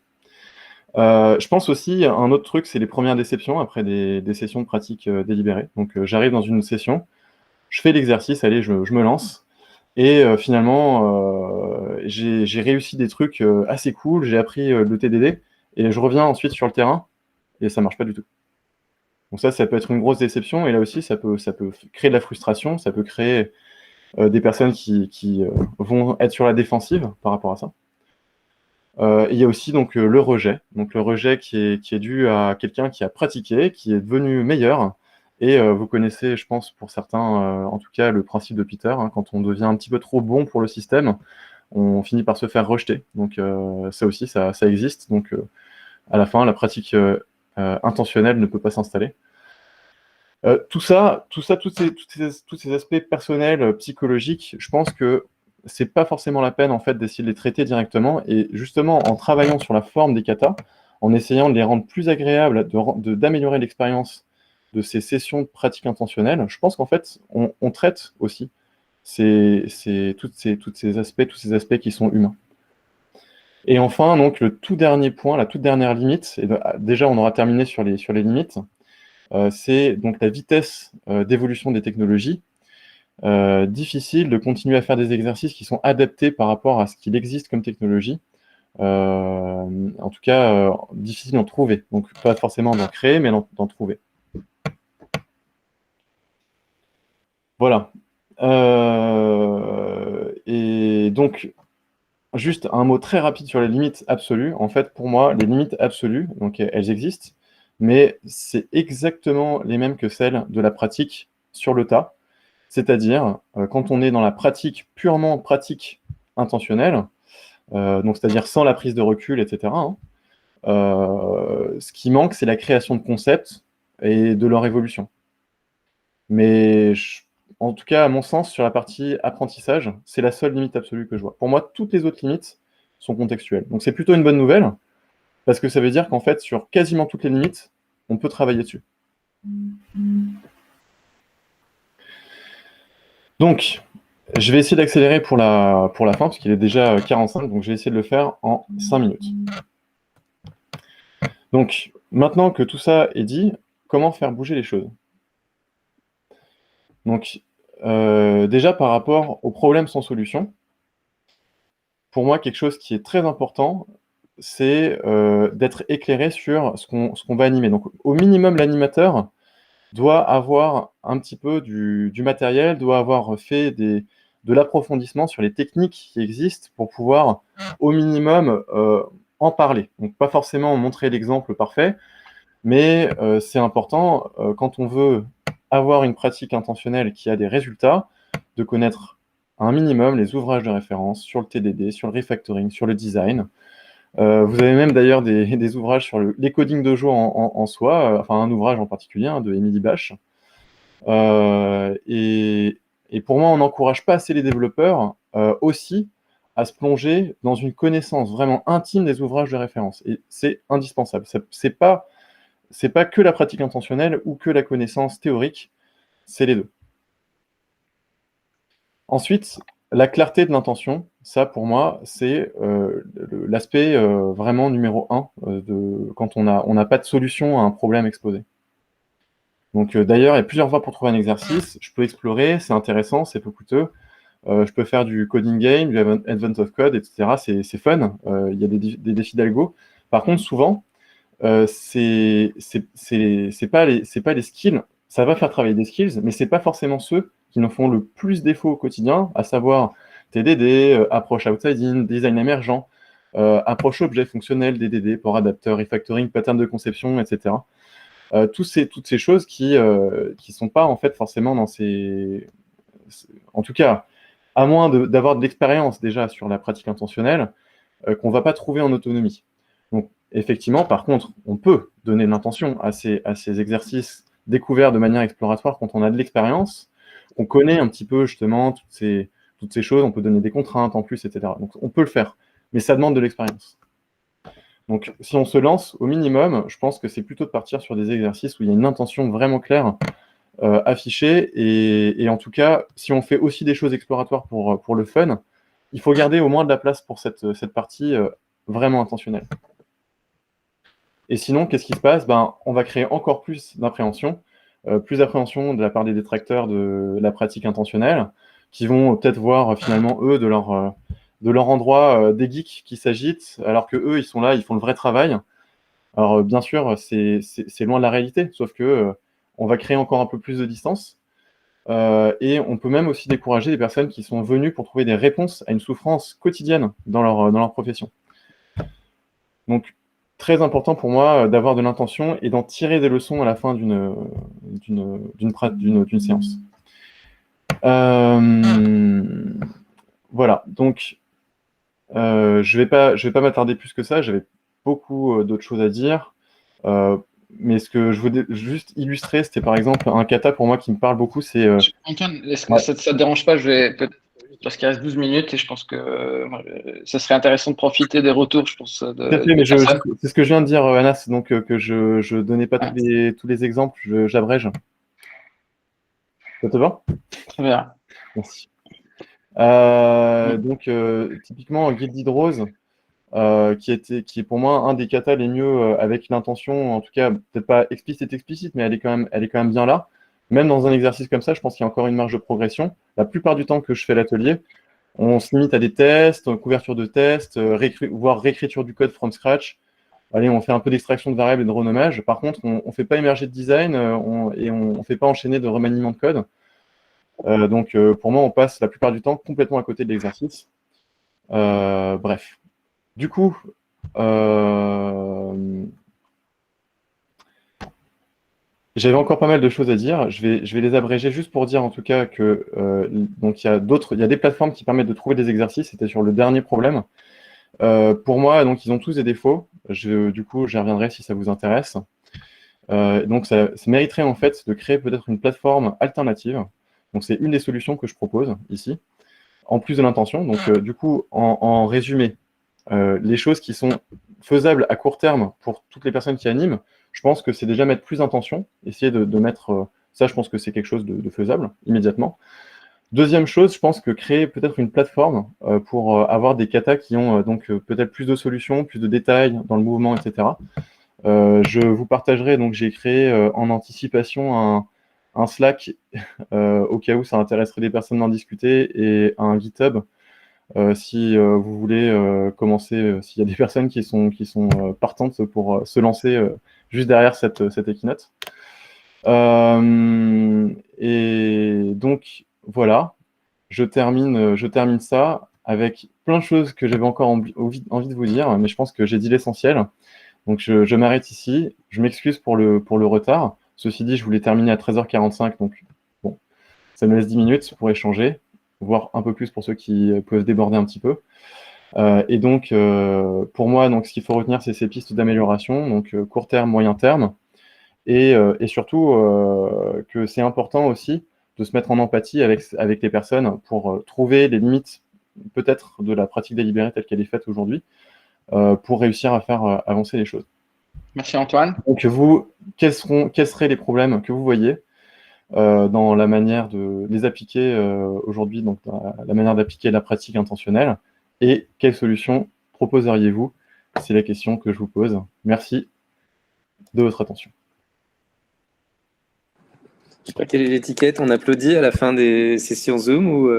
Speaker 1: Je pense aussi, un autre truc, c'est les premières déceptions après des sessions de pratique délibérée. Donc, j'arrive dans une session, je fais l'exercice, allez, je me lance, et finalement, j'ai réussi des trucs assez cool, j'ai appris le TDD, et je reviens ensuite sur le terrain, et ça marche pas du tout. Donc ça peut être une grosse déception, et là aussi, ça peut créer de la frustration, ça peut créer des personnes qui vont être sur la défensive par rapport à ça. Il y a aussi donc le rejet. Donc le rejet qui est dû à quelqu'un qui a pratiqué, qui est devenu meilleur. Et vous connaissez, je pense, pour certains, en tout cas, le principe de Peter. Hein, quand on devient un petit peu trop bon pour le système, on finit par se faire rejeter. Donc ça aussi, ça existe. Donc à la fin, la pratique intentionnelle ne peut pas s'installer. Tous ces aspects personnels, psychologiques, je pense que c'est pas forcément la peine en fait d'essayer de les traiter directement. Et justement, en travaillant sur la forme des katas, en essayant de les rendre plus agréables, d'améliorer l'expérience de ces sessions de pratique intentionnelle, je pense qu'en fait, on traite aussi tous ces aspects qui sont humains. Et enfin, donc le tout dernier point, la toute dernière limite, et déjà on aura terminé sur les limites. C'est donc la vitesse d'évolution des technologies. Difficile de continuer à faire des exercices qui sont adaptés par rapport à ce qu'il existe comme technologie. En tout cas, difficile d'en trouver. Donc, pas forcément d'en créer, mais d'en trouver. Voilà. Et donc, juste un mot très rapide sur les limites absolues. En fait, pour moi, les limites absolues, donc elles existent, mais c'est exactement les mêmes que celles de la pratique sur le tas. C'est-à-dire, quand on est dans la pratique, purement pratique intentionnelle, donc c'est-à-dire sans la prise de recul, etc., hein, ce qui manque, c'est la création de concepts et de leur évolution. Mais en tout cas, à mon sens, sur la partie apprentissage, c'est la seule limite absolue que je vois. Pour moi, toutes les autres limites sont contextuelles. Donc c'est plutôt une bonne nouvelle, parce que ça veut dire qu'en fait, sur quasiment toutes les limites, on peut travailler dessus. Donc, je vais essayer d'accélérer pour la fin, parce qu'il est déjà 45, donc je vais essayer de le faire en 5 minutes. Donc, maintenant que tout ça est dit, comment faire bouger les choses? Donc, déjà par rapport aux problèmes sans solution, pour moi, quelque chose qui est très important, c'est d'être éclairé sur ce qu'on va animer. Donc, au minimum, l'animateur doit avoir un petit peu du matériel, doit avoir fait de l'approfondissement sur les techniques qui existent pour pouvoir, au minimum, en parler. Donc, pas forcément montrer l'exemple parfait, mais c'est important, quand on veut avoir une pratique intentionnelle qui a des résultats, de connaître un minimum les ouvrages de référence sur le TDD, sur le refactoring, sur le design. Vous avez même d'ailleurs des ouvrages sur les codings de jeu en soi, enfin un ouvrage en particulier, hein, de Emily Bash. Et pour moi, on n'encourage pas assez les développeurs aussi à se plonger dans une connaissance vraiment intime des ouvrages de référence. Et c'est indispensable. C'est pas que la pratique intentionnelle ou que la connaissance théorique, c'est les deux. Ensuite, la clarté de l'intention, ça pour moi, c'est l'aspect vraiment numéro un quand on n'a pas de solution à un problème exposé. Donc d'ailleurs, il y a plusieurs voies pour trouver un exercice. Je peux explorer, c'est intéressant, c'est peu coûteux. Je peux faire du coding game, du advent of code, etc. C'est fun. Il y a des défis d'algo. Par contre, souvent, c'est pas les skills. Ça va faire travailler des skills, mais c'est pas forcément ceux qui nous font le plus défaut au quotidien, à savoir TDD, approche outside-in, design émergent, approche objet fonctionnel, DDD, port adapteur, refactoring, pattern de conception, etc. Toutes ces choses qui sont pas en fait forcément dans en tout cas, à moins d'avoir de l'expérience déjà sur la pratique intentionnelle, qu'on va pas trouver en autonomie. Donc, effectivement, par contre, on peut donner de l'intention à ces exercices découverts de manière exploratoire quand on a de l'expérience, on connaît un petit peu justement toutes ces choses, on peut donner des contraintes en plus, etc. Donc, on peut le faire, mais ça demande de l'expérience. Donc, si on se lance, au minimum, je pense que c'est plutôt de partir sur des exercices où il y a une intention vraiment claire affichée, et en tout cas, si on fait aussi des choses exploratoires pour le fun, il faut garder au moins de la place pour cette partie vraiment intentionnelle. Et sinon, qu'est-ce qui se passe? On va créer encore plus d'appréhension de la part des détracteurs de la pratique intentionnelle, qui vont peut-être voir finalement, eux, de leur endroit, des geeks qui s'agitent, alors que eux, ils sont là, ils font le vrai travail. Alors, bien sûr, c'est loin de la réalité, sauf que on va créer encore un peu plus de distance. Et on peut même aussi décourager des personnes qui sont venues pour trouver des réponses à une souffrance quotidienne dans leur profession. Donc, très important pour moi d'avoir de l'intention et d'en tirer des leçons à la fin d'une séance. Voilà, donc je vais pas m'attarder plus que ça, j'avais beaucoup d'autres choses à dire. Mais ce que je voulais juste illustrer, c'était par exemple un kata pour moi qui me parle beaucoup, c'est...
Speaker 3: Antoine, est-ce que ça ne te dérange pas? Je vais peut-être, parce qu'il reste 12 minutes et je pense que ça serait intéressant de profiter des retours, je pense,
Speaker 1: mais
Speaker 3: des personnes.
Speaker 1: c'est ce que je viens de dire, Anas, donc que je donnais pas tous les exemples, j'abrège. Ça te va?
Speaker 3: Très bien.
Speaker 1: Merci. Donc, typiquement, Gilded Rose, qui est pour moi un des katas les mieux avec l'intention, en tout cas, peut-être pas explicite, mais elle est quand même bien là. Même dans un exercice comme ça, je pense qu'il y a encore une marge de progression. La plupart du temps que je fais l'atelier, on se limite à des tests, couverture de tests, voire réécriture du code from scratch. Allez, on fait un peu d'extraction de variables et de renommage. Par contre, on ne fait pas émerger de design et on ne fait pas enchaîner de remaniement de code. Donc, pour moi, on passe la plupart du temps complètement à côté de l'exercice. Bref. Du coup, j'avais encore pas mal de choses à dire. Je vais les abréger juste pour dire en tout cas que donc il y a des plateformes qui permettent de trouver des exercices. C'était sur le dernier problème. Pour moi, donc ils ont tous des défauts. Du coup, j'y reviendrai si ça vous intéresse. Donc ça mériterait en fait de créer peut-être une plateforme alternative. Donc c'est une des solutions que je propose ici, en plus de l'intention. Donc du coup, en résumé, les choses qui sont faisables à court terme pour toutes les personnes qui animent, je pense que c'est déjà mettre plus d'intention, essayer de mettre ça, je pense que c'est quelque chose de faisable immédiatement. Deuxième chose, je pense que créer peut-être une plateforme pour avoir des katas qui ont donc peut-être plus de solutions, plus de détails dans le mouvement, etc. Je vous partagerai, donc j'ai créé en anticipation un Slack au cas où ça intéresserait des personnes d'en discuter et un GitHub si vous voulez commencer, s'il y a des personnes qui sont partantes pour se lancer juste derrière cette Equinote. Et donc, voilà, je termine ça avec plein de choses que j'avais encore envie de vous dire, mais je pense que j'ai dit l'essentiel. Donc, je m'arrête ici. Je m'excuse pour le retard. Ceci dit, je voulais terminer à 13h45, donc bon, ça me laisse 10 minutes pour échanger, voire un peu plus pour ceux qui peuvent déborder un petit peu. Et donc, pour moi, donc, ce qu'il faut retenir, c'est ces pistes d'amélioration, donc court terme, moyen terme, et surtout que c'est important aussi de se mettre en empathie avec les personnes pour trouver les limites peut-être de la pratique délibérée telle qu'elle est faite aujourd'hui pour réussir à faire avancer les choses.
Speaker 3: Merci Antoine.
Speaker 1: Donc vous, quels seraient les problèmes que vous voyez dans la manière de les appliquer aujourd'hui, donc dans la manière d'appliquer la pratique intentionnelle, et quelles solutions proposeriez-vous? C'est la question que je vous pose. Merci de votre attention.
Speaker 2: Je sais pas quelle est l'étiquette, on applaudit à la fin des sessions Zoom ou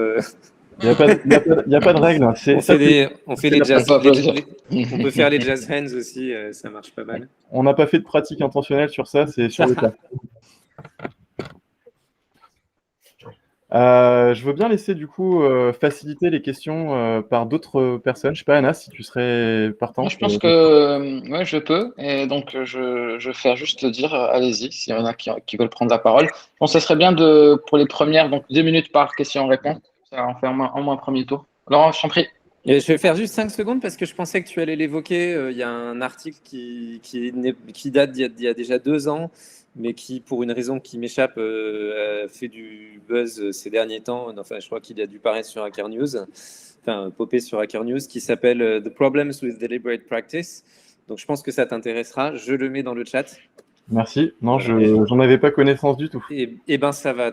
Speaker 1: Il n'y a pas de règle.
Speaker 2: on peut faire les jazz hands aussi, ça marche pas mal.
Speaker 1: On n'a pas fait de pratique intentionnelle sur ça, c'est sur le cas. Je veux bien laisser du coup faciliter les questions par d'autres personnes. Je sais pas, Anna, si tu serais partant.
Speaker 3: Moi, je pense que ouais, je peux. Et donc, je vais faire juste dire, allez-y, s'il y en a qui veulent prendre la parole. Je pense que ce serait bien pour les premières, donc 2 minutes par question-réponse. Ça va en faire au moins un premier tour. Laurent, je t'en prie.
Speaker 2: Et je vais faire juste 5 secondes parce que je pensais que tu allais l'évoquer. Il y a un article qui date d'il y a déjà 2 ans, mais qui, pour une raison qui m'échappe, a fait du buzz ces derniers temps. Enfin, je crois qu'il a dû paraître sur Hacker News, enfin, popper sur Hacker News, qui s'appelle The Problems with Deliberate Practice. Donc, je pense que ça t'intéressera. Je le mets dans le chat.
Speaker 1: Merci. Non, j'en avais pas connaissance du tout.
Speaker 2: Et ben, ça va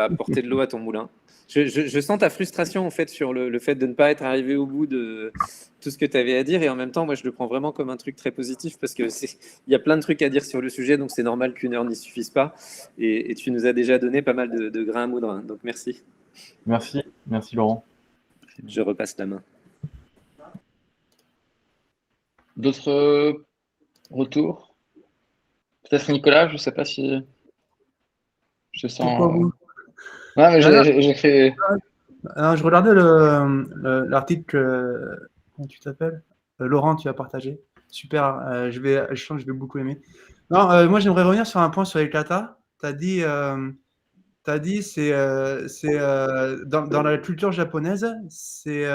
Speaker 2: apporter de l'eau à ton moulin. Je sens ta frustration en fait sur le fait de ne pas être arrivé au bout de tout ce que tu avais à dire, et en même temps moi je le prends vraiment comme un truc très positif parce que il y a plein de trucs à dire sur le sujet, donc c'est normal qu'1 heure n'y suffise pas, et tu nous as déjà donné pas mal de grains à moudre, hein, donc merci.
Speaker 1: Merci Laurent.
Speaker 2: Je repasse la main.
Speaker 3: D'autres retours? Peut-être Nicolas, je ne sais pas si je sens. Ouais, mais j'ai fait.
Speaker 4: Alors, je regardais l'article comment tu t'appelles Laurent, tu as partagé. Super, je sens que je vais beaucoup aimer. Non, moi j'aimerais revenir sur un point sur les katas. Tu as dit c'est dans la culture japonaise, c'est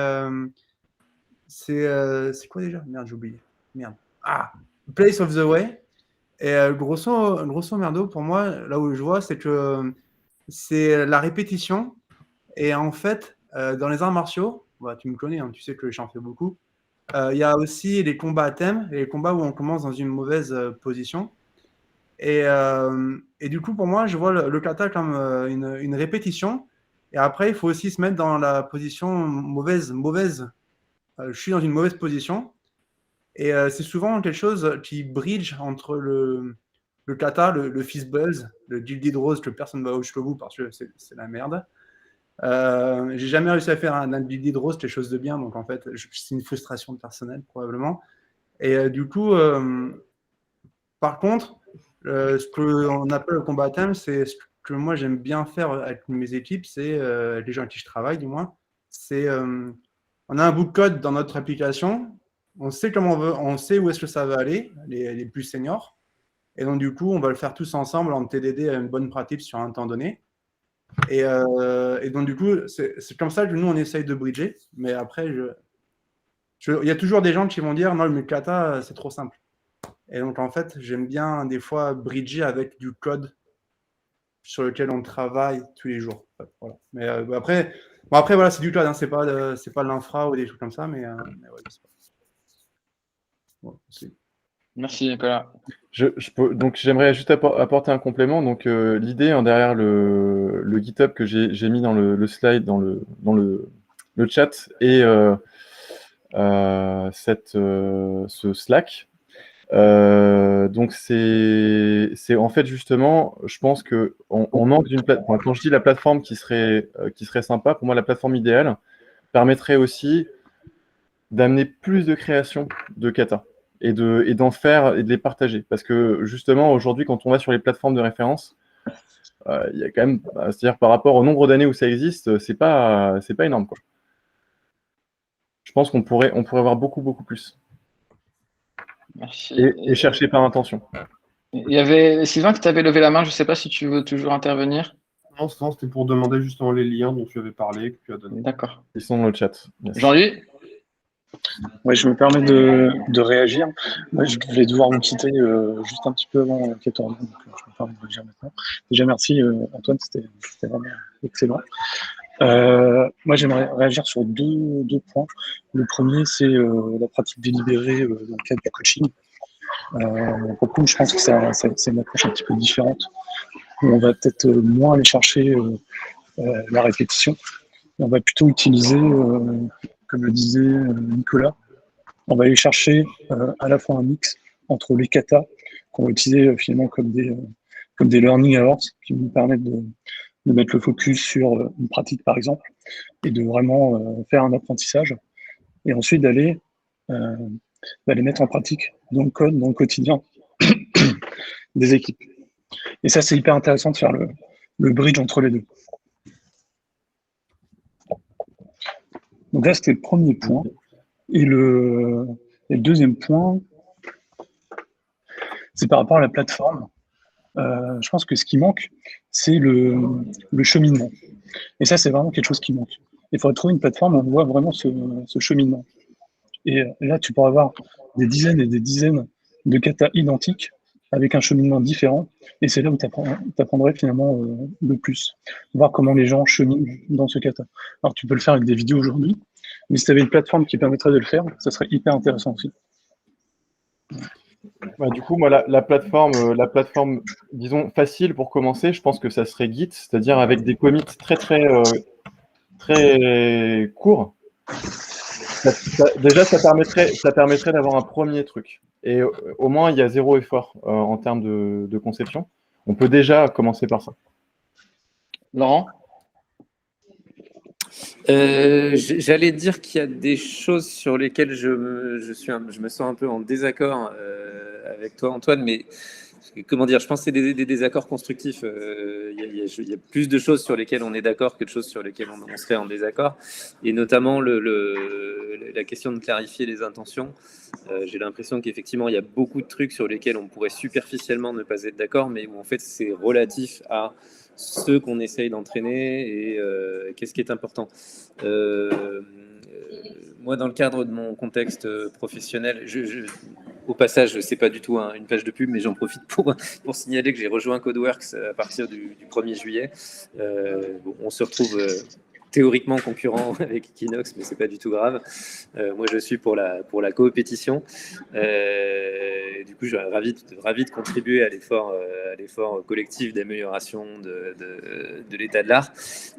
Speaker 4: quoi déjà? Merde, j'ai oublié. Merde. Ah, Place of the Way. Et grosso merdo, pour moi, là où je vois, c'est que c'est la répétition. Et en fait, dans les arts martiaux, bah, tu me connais, hein, tu sais que j'en fais beaucoup, il y a aussi les combats à thème, et les combats où on commence dans une mauvaise position. Et du coup, pour moi, je vois le kata comme une répétition. Et après, il faut aussi se mettre dans la position mauvaise. Je suis dans une mauvaise position. Et c'est souvent quelque chose qui bridge entre le kata, le fist buzz, le Gilded Rose que personne ne va jusqu'au bout parce que c'est la merde. J'ai jamais réussi à faire un Gilded Rose quelque chose de bien, donc en fait, c'est une frustration personnelle probablement. Et du coup, par contre, ce qu'on appelle le combat à thème, c'est ce que moi j'aime bien faire avec mes équipes, c'est les gens avec qui je travaille du moins, c'est on a un bout de code dans notre application, on sait comment on veut, on sait où est-ce que ça va aller, les plus seniors, et donc du coup on va le faire tous ensemble en TDD à une bonne pratique sur un temps donné. Et donc du coup c'est comme ça que nous on essaye de bridger, mais après il y a toujours des gens qui vont dire non, le kata c'est trop simple. Et donc, en fait, j'aime bien des fois bridger avec du code sur lequel on travaille tous les jours. Voilà. Mais après, voilà, c'est du code, hein, c'est pas de l'infra ou des trucs comme ça, mais ouais, c'est pas... Bon,
Speaker 3: merci, Nicolas.
Speaker 1: Donc, j'aimerais juste apporter un complément. Donc, l'idée derrière le GitHub que j'ai mis dans le slide, dans le chat, et ce Slack. Donc c'est en fait justement, je pense que on manque d'une plateforme. Quand je dis la plateforme qui serait sympa, pour moi la plateforme idéale permettrait aussi d'amener plus de création de kata et d'en faire et de les partager, parce que justement aujourd'hui quand on va sur les plateformes de référence, il y a quand même, c'est-à-dire par rapport au nombre d'années où ça existe, c'est pas énorme quoi. Je pense qu'on pourrait avoir beaucoup plus.
Speaker 3: Merci.
Speaker 1: Et chercher par intention.
Speaker 3: Il y avait Sylvain qui t'avait levé la main. Je ne sais pas si tu veux toujours intervenir.
Speaker 5: Non, c'était pour demander justement les liens dont tu avais parlé, que tu as donné.
Speaker 3: D'accord.
Speaker 1: Ils sont dans le chat.
Speaker 3: Jean-Louis ?
Speaker 6: Oui, je me permets de réagir. Moi, je vais devoir me quitter juste un petit peu avant 14h, donc je me permets de réagir maintenant. Déjà, merci Antoine, c'était vraiment excellent. Moi, j'aimerais réagir sur deux points. Le premier, c'est la pratique délibérée dans le cadre du coaching. Pour le coup, je pense que c'est une approche un petit peu différente. Où on va peut-être moins aller chercher la répétition. On va plutôt utiliser, comme le disait Nicolas, on va aller chercher à la fois un mix entre les katas, qu'on va utiliser finalement comme des learning hours, qui vont nous permettre de mettre le focus sur une pratique par exemple, et de vraiment faire un apprentissage, et ensuite d'aller mettre en pratique dans le code, dans le quotidien des équipes. Et ça, c'est hyper intéressant de faire le bridge entre les deux. Donc là, c'était le premier point. Et le deuxième point, c'est par rapport à la plateforme. Je pense que ce qui manque, c'est le cheminement. Et ça, c'est vraiment quelque chose qui manque. Il faudrait trouver une plateforme où on voit vraiment ce cheminement. Et là, tu pourras avoir des dizaines et des dizaines de katas identiques avec un cheminement différent. Et c'est là où tu apprendrais finalement le plus. Voir comment les gens cheminent dans ce kata. Alors, tu peux le faire avec des vidéos aujourd'hui, mais si tu avais une plateforme qui permettrait de le faire, ça serait hyper intéressant aussi.
Speaker 1: Bah, du coup, moi, la plateforme, disons, facile pour commencer, je pense que ça serait Git, c'est-à-dire avec des commits très, très, très courts. Déjà, ça permettrait d'avoir un premier truc. Et au moins, il y a zéro effort en termes de conception. On peut déjà commencer par ça.
Speaker 3: Laurent?
Speaker 2: J'allais dire qu'il y a des choses sur lesquelles je me sens un peu en désaccord avec toi, Antoine, mais comment dire, je pense que c'est des désaccords constructifs. Il y a plus de choses sur lesquelles on est d'accord que de choses sur lesquelles on serait en désaccord, et notamment la question de clarifier les intentions. J'ai l'impression qu'effectivement, il y a beaucoup de trucs sur lesquels on pourrait superficiellement ne pas être d'accord, mais où en fait, c'est relatif à ceux qu'on essaye d'entraîner et qu'est-ce qui est important. Moi, dans le cadre de mon contexte professionnel, au passage, c'est pas du tout une page de pub, mais j'en profite pour signaler que j'ai rejoint Codeworks à partir du 1er juillet. On se retrouve théoriquement concurrent avec Equinox, mais c'est pas du tout grave. Moi, je suis pour la coopétition. Du coup, je suis ravi de contribuer à l'effort collectif d'amélioration de l'état de l'art.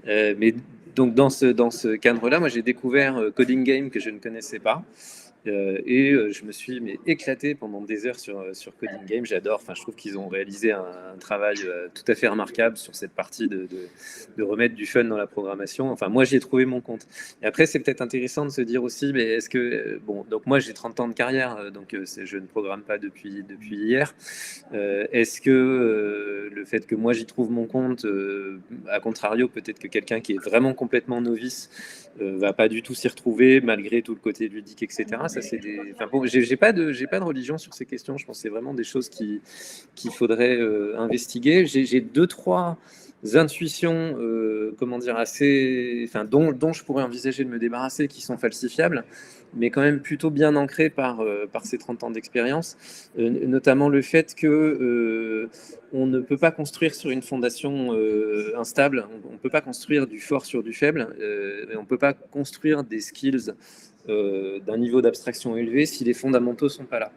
Speaker 2: Mais donc, dans ce cadre-là, moi, j'ai découvert Coding Game que je ne connaissais pas. Et je me suis éclaté pendant des heures sur Coding Game. J'adore. Enfin, je trouve qu'ils ont réalisé un travail tout à fait remarquable sur cette partie de remettre du fun dans la programmation. Enfin, moi, j'y ai trouvé mon compte. Et après, c'est peut-être intéressant de se dire aussi, mais est-ce que donc moi, j'ai 30 ans de carrière, donc je ne programme pas depuis hier. Est-ce que le fait que moi j'y trouve mon compte, à contrario, peut-être que quelqu'un qui est vraiment complètement novice va pas du tout s'y retrouver malgré tout le côté ludique, etc. Ça, c'est j'ai pas de religion sur ces questions. Je pense que c'est vraiment des choses qu'il faudrait investiguer. J'ai deux, trois intuitions, comment dire, dont je pourrais envisager de me débarrasser, qui sont falsifiables, mais quand même plutôt bien ancrées par ces 30 ans d'expérience, notamment le fait que on ne peut pas construire sur une fondation instable, on ne peut pas construire du fort sur du faible, et on ne peut pas construire des skills d'un niveau d'abstraction élevé si les fondamentaux sont pas là.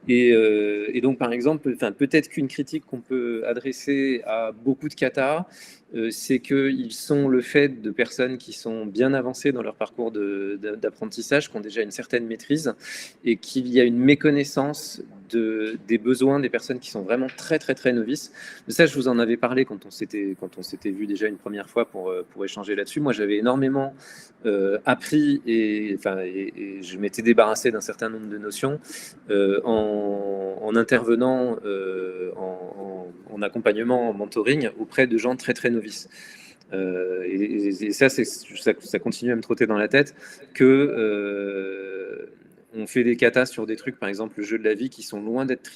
Speaker 2: Et donc, par exemple, peut-être qu'une critique qu'on peut adresser à beaucoup de katas, c'est qu'ils sont le fait de personnes qui sont bien avancées dans leur parcours d'apprentissage, qui ont déjà une certaine maîtrise, et qu'il y a une méconnaissance des besoins des personnes qui sont vraiment très, très, très novices. Mais ça, je vous en avais parlé quand on s'était vu déjà une première fois pour échanger là-dessus. Moi, j'avais énormément appris et je m'étais débarrassé d'un certain nombre de notions en intervenant en accompagnement, en mentoring auprès de gens très très novices. Et ça continue à me trotter dans la tête que on fait des katas sur des trucs, par exemple le jeu de la vie, qui sont loin d'être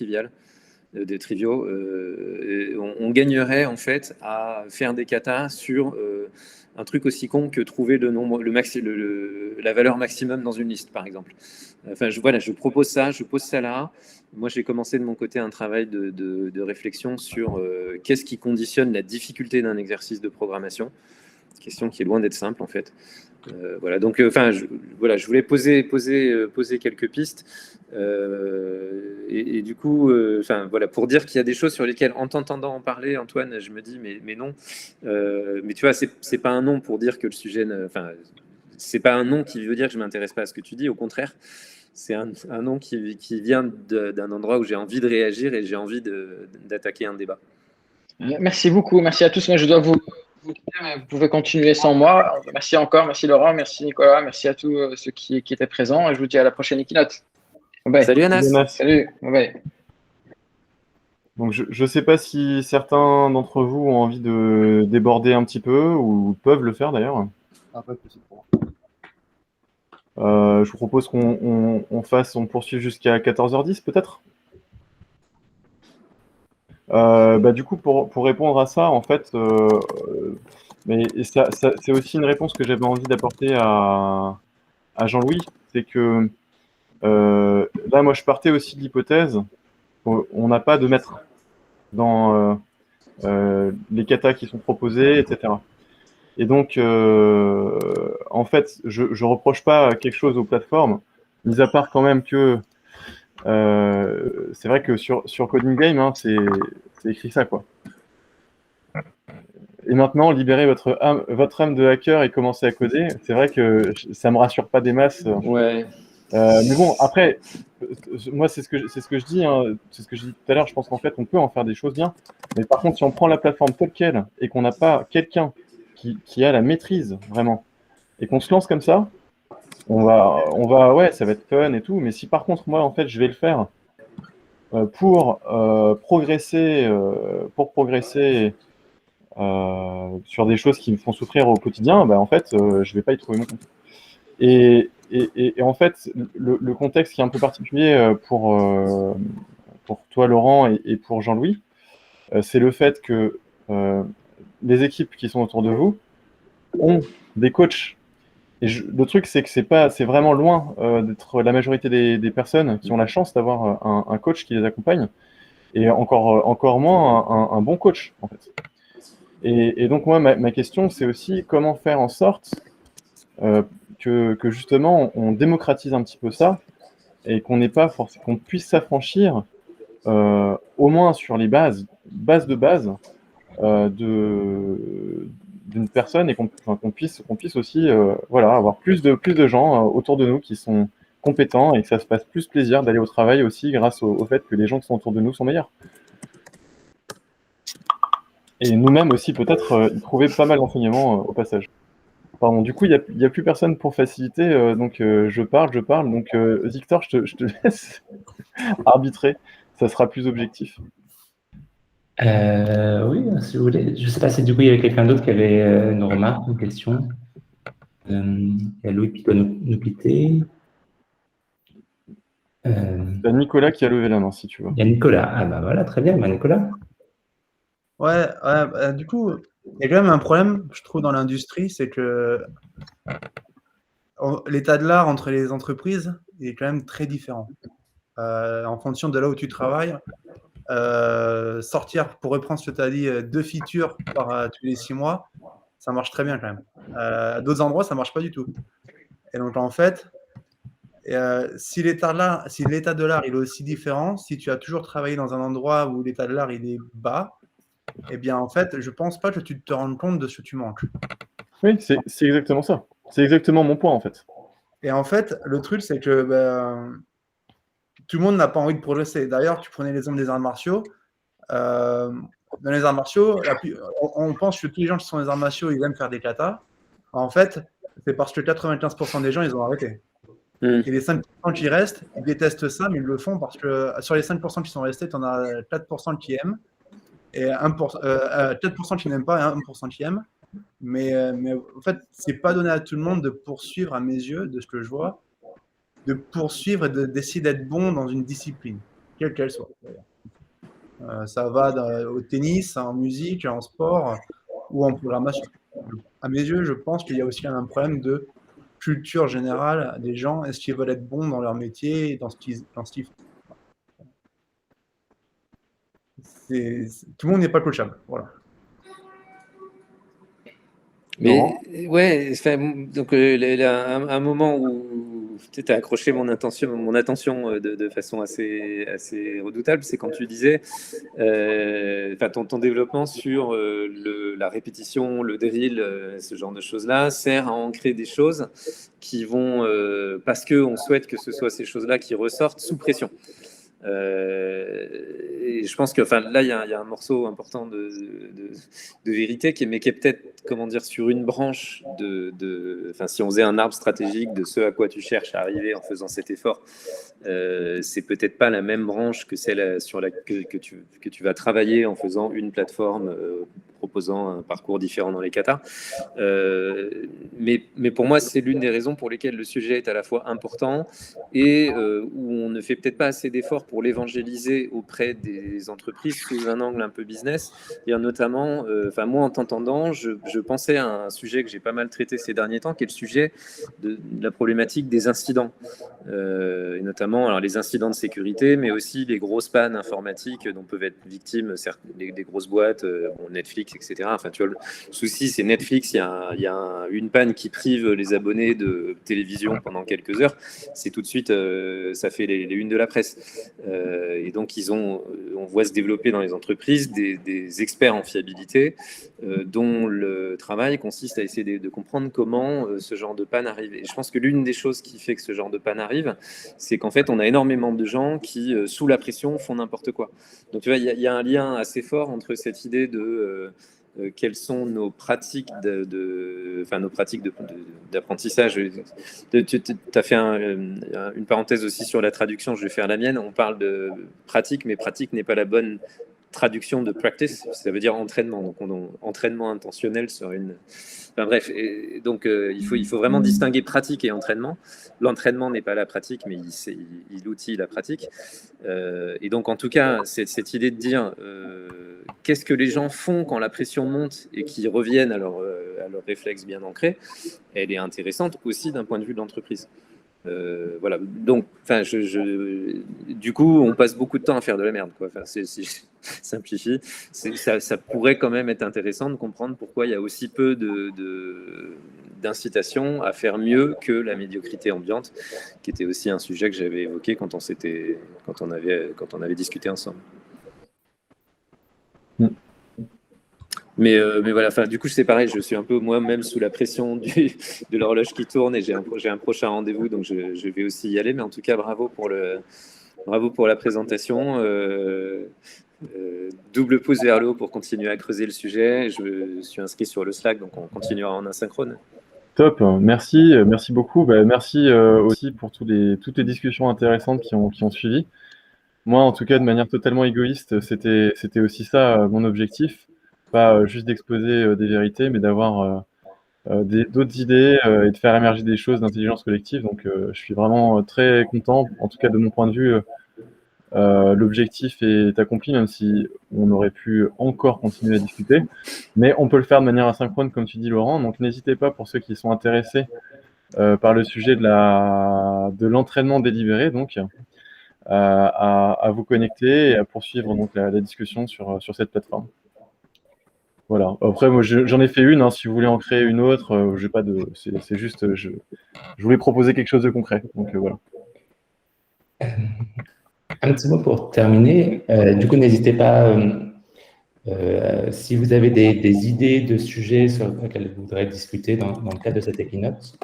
Speaker 2: des triviaux. On gagnerait en fait à faire des katas sur un truc aussi con que trouver la valeur maximum dans une liste, par exemple. Enfin, je propose ça, je pose ça là. Moi, j'ai commencé de mon côté un travail de réflexion sur qu'est-ce qui conditionne la difficulté d'un exercice de programmation. question qui est loin d'être simple en fait. Voilà, donc voilà, je voulais poser quelques pistes et du coup, voilà, pour dire qu'il y a des choses sur lesquelles, en t'entendant en parler, Antoine, je me dis mais non, mais tu vois, c'est pas un non pour dire que le sujet, c'est pas un non qui veut dire que je m'intéresse pas à ce que tu dis, au contraire, c'est un non qui vient d'un endroit où j'ai envie de réagir et j'ai envie d'attaquer un débat.
Speaker 3: Merci beaucoup, merci à tous. Moi, je dois vous quitter, mais vous pouvez continuer sans moi. Merci encore, merci Laurent, merci Nicolas, merci à tous ceux qui étaient présents. Et je vous dis à la prochaine Keynote. Bye.
Speaker 2: Salut Anas.
Speaker 1: Jonas.
Speaker 3: Salut. Bye.
Speaker 1: Donc je ne sais pas si certains d'entre vous ont envie de déborder un petit peu ou peuvent le faire d'ailleurs.
Speaker 5: Ah, pas de possible pour moi.
Speaker 1: Je vous propose on poursuive jusqu'à 14h10 peut-être. Du coup, pour répondre à ça, en fait, c'est aussi une réponse que j'avais envie d'apporter à Jean-Louis, c'est que là, moi, je partais aussi de l'hypothèse qu'on n'a pas de maître dans les katas qui sont proposés, etc. Et donc, en fait, je reproche pas quelque chose aux plateformes, mis à part quand même que c'est vrai que sur Coding Game, hein, c'est écrit ça, quoi. Et maintenant, libérez votre âme de hacker et commencez à coder. C'est vrai que ça me rassure pas des masses.
Speaker 2: Ouais.
Speaker 1: Mais bon, après, moi, c'est ce que je dis, hein, c'est ce que je dis tout à l'heure. Je pense qu'en fait, on peut en faire des choses bien. Mais par contre, si on prend la plateforme telle quelle et qu'on n'a pas quelqu'un qui a la maîtrise vraiment et qu'on se lance comme ça, ouais, ça va être fun et tout. Mais si par contre, moi, en fait, je vais le faire pour progresser sur des choses qui me font souffrir au quotidien, en fait, je vais pas y trouver mon compte. Et en fait, le contexte qui est un peu particulier pour toi, Laurent, et pour Jean-Louis, c'est le fait que les équipes qui sont autour de vous ont des coachs. Et le truc, c'est que c'est vraiment loin d'être la majorité des personnes qui ont la chance d'avoir un coach qui les accompagne, et encore moins un bon coach, en fait. Et donc, moi, ma question, c'est aussi comment faire en sorte que justement, on démocratise un petit peu ça et qu'on puisse s'affranchir au moins sur les bases de base d'une personne, et qu'on puisse aussi voilà, avoir plus de gens autour de nous qui sont compétents, et que ça se fasse plus plaisir d'aller au travail aussi grâce au fait que les gens qui sont autour de nous sont meilleurs. Et nous-mêmes aussi, peut-être, y trouver pas mal d'enseignements au passage. Pardon, du coup, il n'y a plus personne pour faciliter, donc je parle. Donc, Victor, je te laisse arbitrer, ça sera plus objectif.
Speaker 7: Oui, si vous voulez. Je ne sais pas si du coup il y avait quelqu'un d'autre qui avait une remarque, une question. Il y a Louis qui doit nous quitter.
Speaker 1: Il y a Nicolas qui a levé la main, si tu veux.
Speaker 7: Il y a Nicolas. Ah bah voilà, très bien, Nicolas.
Speaker 4: Ouais, du coup, il y a quand même un problème, je trouve, dans l'industrie, c'est que l'état de l'art entre les entreprises est quand même très différent. En fonction de là où tu travailles, sortir, pour reprendre ce que tu as dit, 2 features tous les 6 mois, ça marche très bien quand même. À d'autres endroits, ça marche pas du tout. Et donc, en fait, si l'état de l'art il est aussi différent, si tu as toujours travaillé dans un endroit où l'état de l'art il est bas, eh bien, en fait, je pense pas que tu te rendes compte de ce que tu manques.
Speaker 1: Oui, c'est exactement ça. C'est exactement mon point, en fait.
Speaker 4: Et en fait, le truc, c'est que tout le monde n'a pas envie de progresser. D'ailleurs, tu prenais l'exemple des arts martiaux. Dans les arts martiaux, on pense que tous les gens qui sont dans les arts martiaux, ils aiment faire des katas. En fait, c'est parce que 95% des gens, ils ont arrêté. Et les 5% qui restent, ils détestent ça, mais ils le font parce que sur les 5% qui sont restés, tu en as 4% qui aiment, et 4% qui n'aiment pas et 1% qui aiment. Mais en fait, c'est pas donné à tout le monde de poursuivre, à mes yeux, de ce que je vois, de poursuivre et d'essayer d'être bon dans une discipline, quelle qu'elle soit. Ça va au tennis, en musique, en sport ou en programmation. À mes yeux, je pense qu'il y a aussi un problème de culture générale des gens. Est-ce qu'ils veulent être bons dans leur métier et dans ce qu'ils font? Tout le monde n'est pas coachable. Voilà.
Speaker 2: Mais
Speaker 1: Laurent
Speaker 2: ouais, enfin, donc un moment où tu as accroché mon attention de façon assez redoutable, c'est quand tu disais, enfin, ton développement sur la répétition, le drill, ce genre de choses-là, sert à ancrer des choses qui vont, parce qu'on souhaite que ce soit ces choses-là qui ressortent sous pression. Et je pense que, enfin, là, il y a un morceau important de vérité mais qui est peut-être, comment dire, sur une branche enfin, si on faisait un arbre stratégique de ce à quoi tu cherches à arriver en faisant cet effort, c'est peut-être pas la même branche que celle que tu vas travailler en faisant une plateforme proposant un parcours différent dans les katas. Mais pour moi, c'est l'une des raisons pour lesquelles le sujet est à la fois important et où on ne fait peut-être pas assez d'efforts pour l'évangéliser auprès des entreprises sous un angle un peu business. Et notamment, enfin, moi, en t'entendant, je pensais à un sujet que j'ai pas mal traité ces derniers temps, qui est le sujet de la problématique des incidents. Et notamment alors, les incidents de sécurité, mais aussi les grosses pannes informatiques dont peuvent être victimes des grosses boîtes, Netflix, etc. Enfin, tu vois, le souci, c'est Netflix, il y a une panne qui prive les abonnés de télévision pendant quelques heures, c'est tout de suite, ça fait les unes de la presse. Et donc, on voit se développer dans les entreprises des experts en fiabilité dont le travail consiste à essayer de comprendre comment ce genre de panne arrive. Et je pense que l'une des choses qui fait que ce genre de panne arrive, c'est qu'en fait, on a énormément de gens qui, sous la pression, font n'importe quoi. Donc, tu vois, il y a un lien assez fort entre cette idée de quelles sont nos pratiques d'apprentissage. Tu as fait une parenthèse aussi sur la traduction, je vais faire la mienne. On parle de pratique, mais pratique n'est pas la bonne traduction de practice, ça veut dire entraînement. Donc, entraînement intentionnel sur une... Enfin, bref, et donc il faut vraiment distinguer pratique et entraînement. L'entraînement n'est pas la pratique, mais il outille la pratique. Et donc, en tout cas, cette idée de dire qu'est-ce que les gens font quand la pression monte et qu'ils reviennent à leur réflexe bien ancré, elle est intéressante aussi d'un point de vue de l'entreprise. Voilà. Donc, enfin, du coup, on passe beaucoup de temps à faire de la merde, quoi. Enfin, si je simplifie, ça pourrait quand même être intéressant de comprendre pourquoi il y a aussi peu d'incitation à faire mieux que la médiocrité ambiante, qui était aussi un sujet que j'avais évoqué quand on avait discuté ensemble. Mais voilà, enfin, du coup, c'est pareil, je suis un peu moi-même sous la pression de l'horloge qui tourne et j'ai un prochain rendez-vous, donc je vais aussi y aller. Mais en tout cas, bravo pour la présentation. Double pouce vers le haut pour continuer à creuser le sujet. Je suis inscrit sur le Slack, donc on continuera en asynchrone.
Speaker 1: Top, merci beaucoup. Merci aussi pour toutes les discussions intéressantes qui ont suivi. Moi, en tout cas, de manière totalement égoïste, c'était aussi ça mon objectif. Pas juste d'exposer des vérités, mais d'avoir d'autres idées et de faire émerger des choses d'intelligence collective. Donc, je suis vraiment très content. En tout cas, de mon point de vue, l'objectif est accompli, même si on aurait pu encore continuer à discuter. Mais on peut le faire de manière asynchrone, comme tu dis, Laurent. Donc, n'hésitez pas, pour ceux qui sont intéressés par le sujet de l'entraînement délibéré, donc, à vous connecter et à poursuivre donc, la discussion sur cette plateforme. Voilà. Après, moi, j'en ai fait une. Hein, si vous voulez en créer une autre, j'ai pas de. C'est juste, je voulais proposer quelque chose de concret. Donc voilà.
Speaker 7: Un petit mot pour terminer. Du coup, n'hésitez pas, si vous avez des idées de sujets sur lesquels vous voudrez discuter dans le cadre de cette Equinox,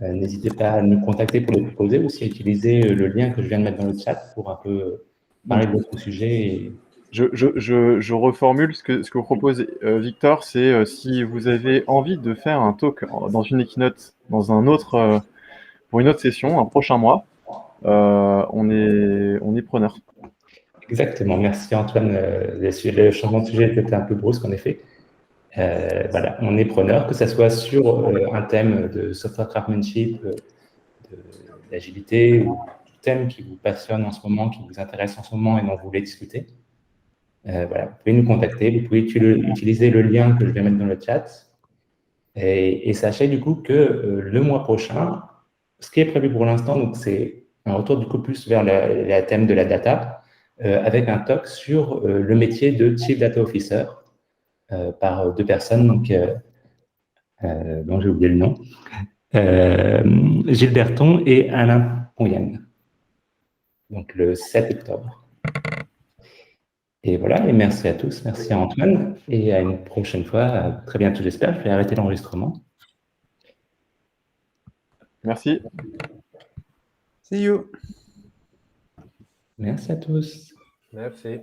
Speaker 7: n'hésitez pas à nous contacter pour les proposer ou aussi à utiliser le lien que je viens de mettre dans le chat pour un peu parler de votre sujet.
Speaker 1: Je reformule ce que propose Victor, c'est si vous avez envie de faire un talk dans une Equinox, pour une autre session, un prochain mois, on est preneur.
Speaker 7: Exactement, merci Antoine. Le changement de sujet était un peu brusque en effet. Voilà, on est preneur, que ce soit sur un thème de software craftsmanship, d'agilité ou tout thème qui vous passionne en ce moment, qui vous intéresse en ce moment et dont vous voulez discuter. Voilà, vous pouvez nous contacter, vous pouvez utiliser le lien que je vais mettre dans le chat. Et sachez du coup que le mois prochain, ce qui est prévu pour l'instant, donc c'est un retour du coup plus vers le thème de la data, avec un talk sur le métier de Chief Data Officer par deux personnes, donc dont j'ai oublié le nom, Gilles Berton et Alain Ponyan. Donc le 7 octobre. Et voilà, et merci à tous, merci à Antoine, et à une prochaine fois, à très bientôt j'espère. Je vais arrêter l'enregistrement.
Speaker 1: Merci.
Speaker 4: See you.
Speaker 7: Merci à tous.
Speaker 8: Merci.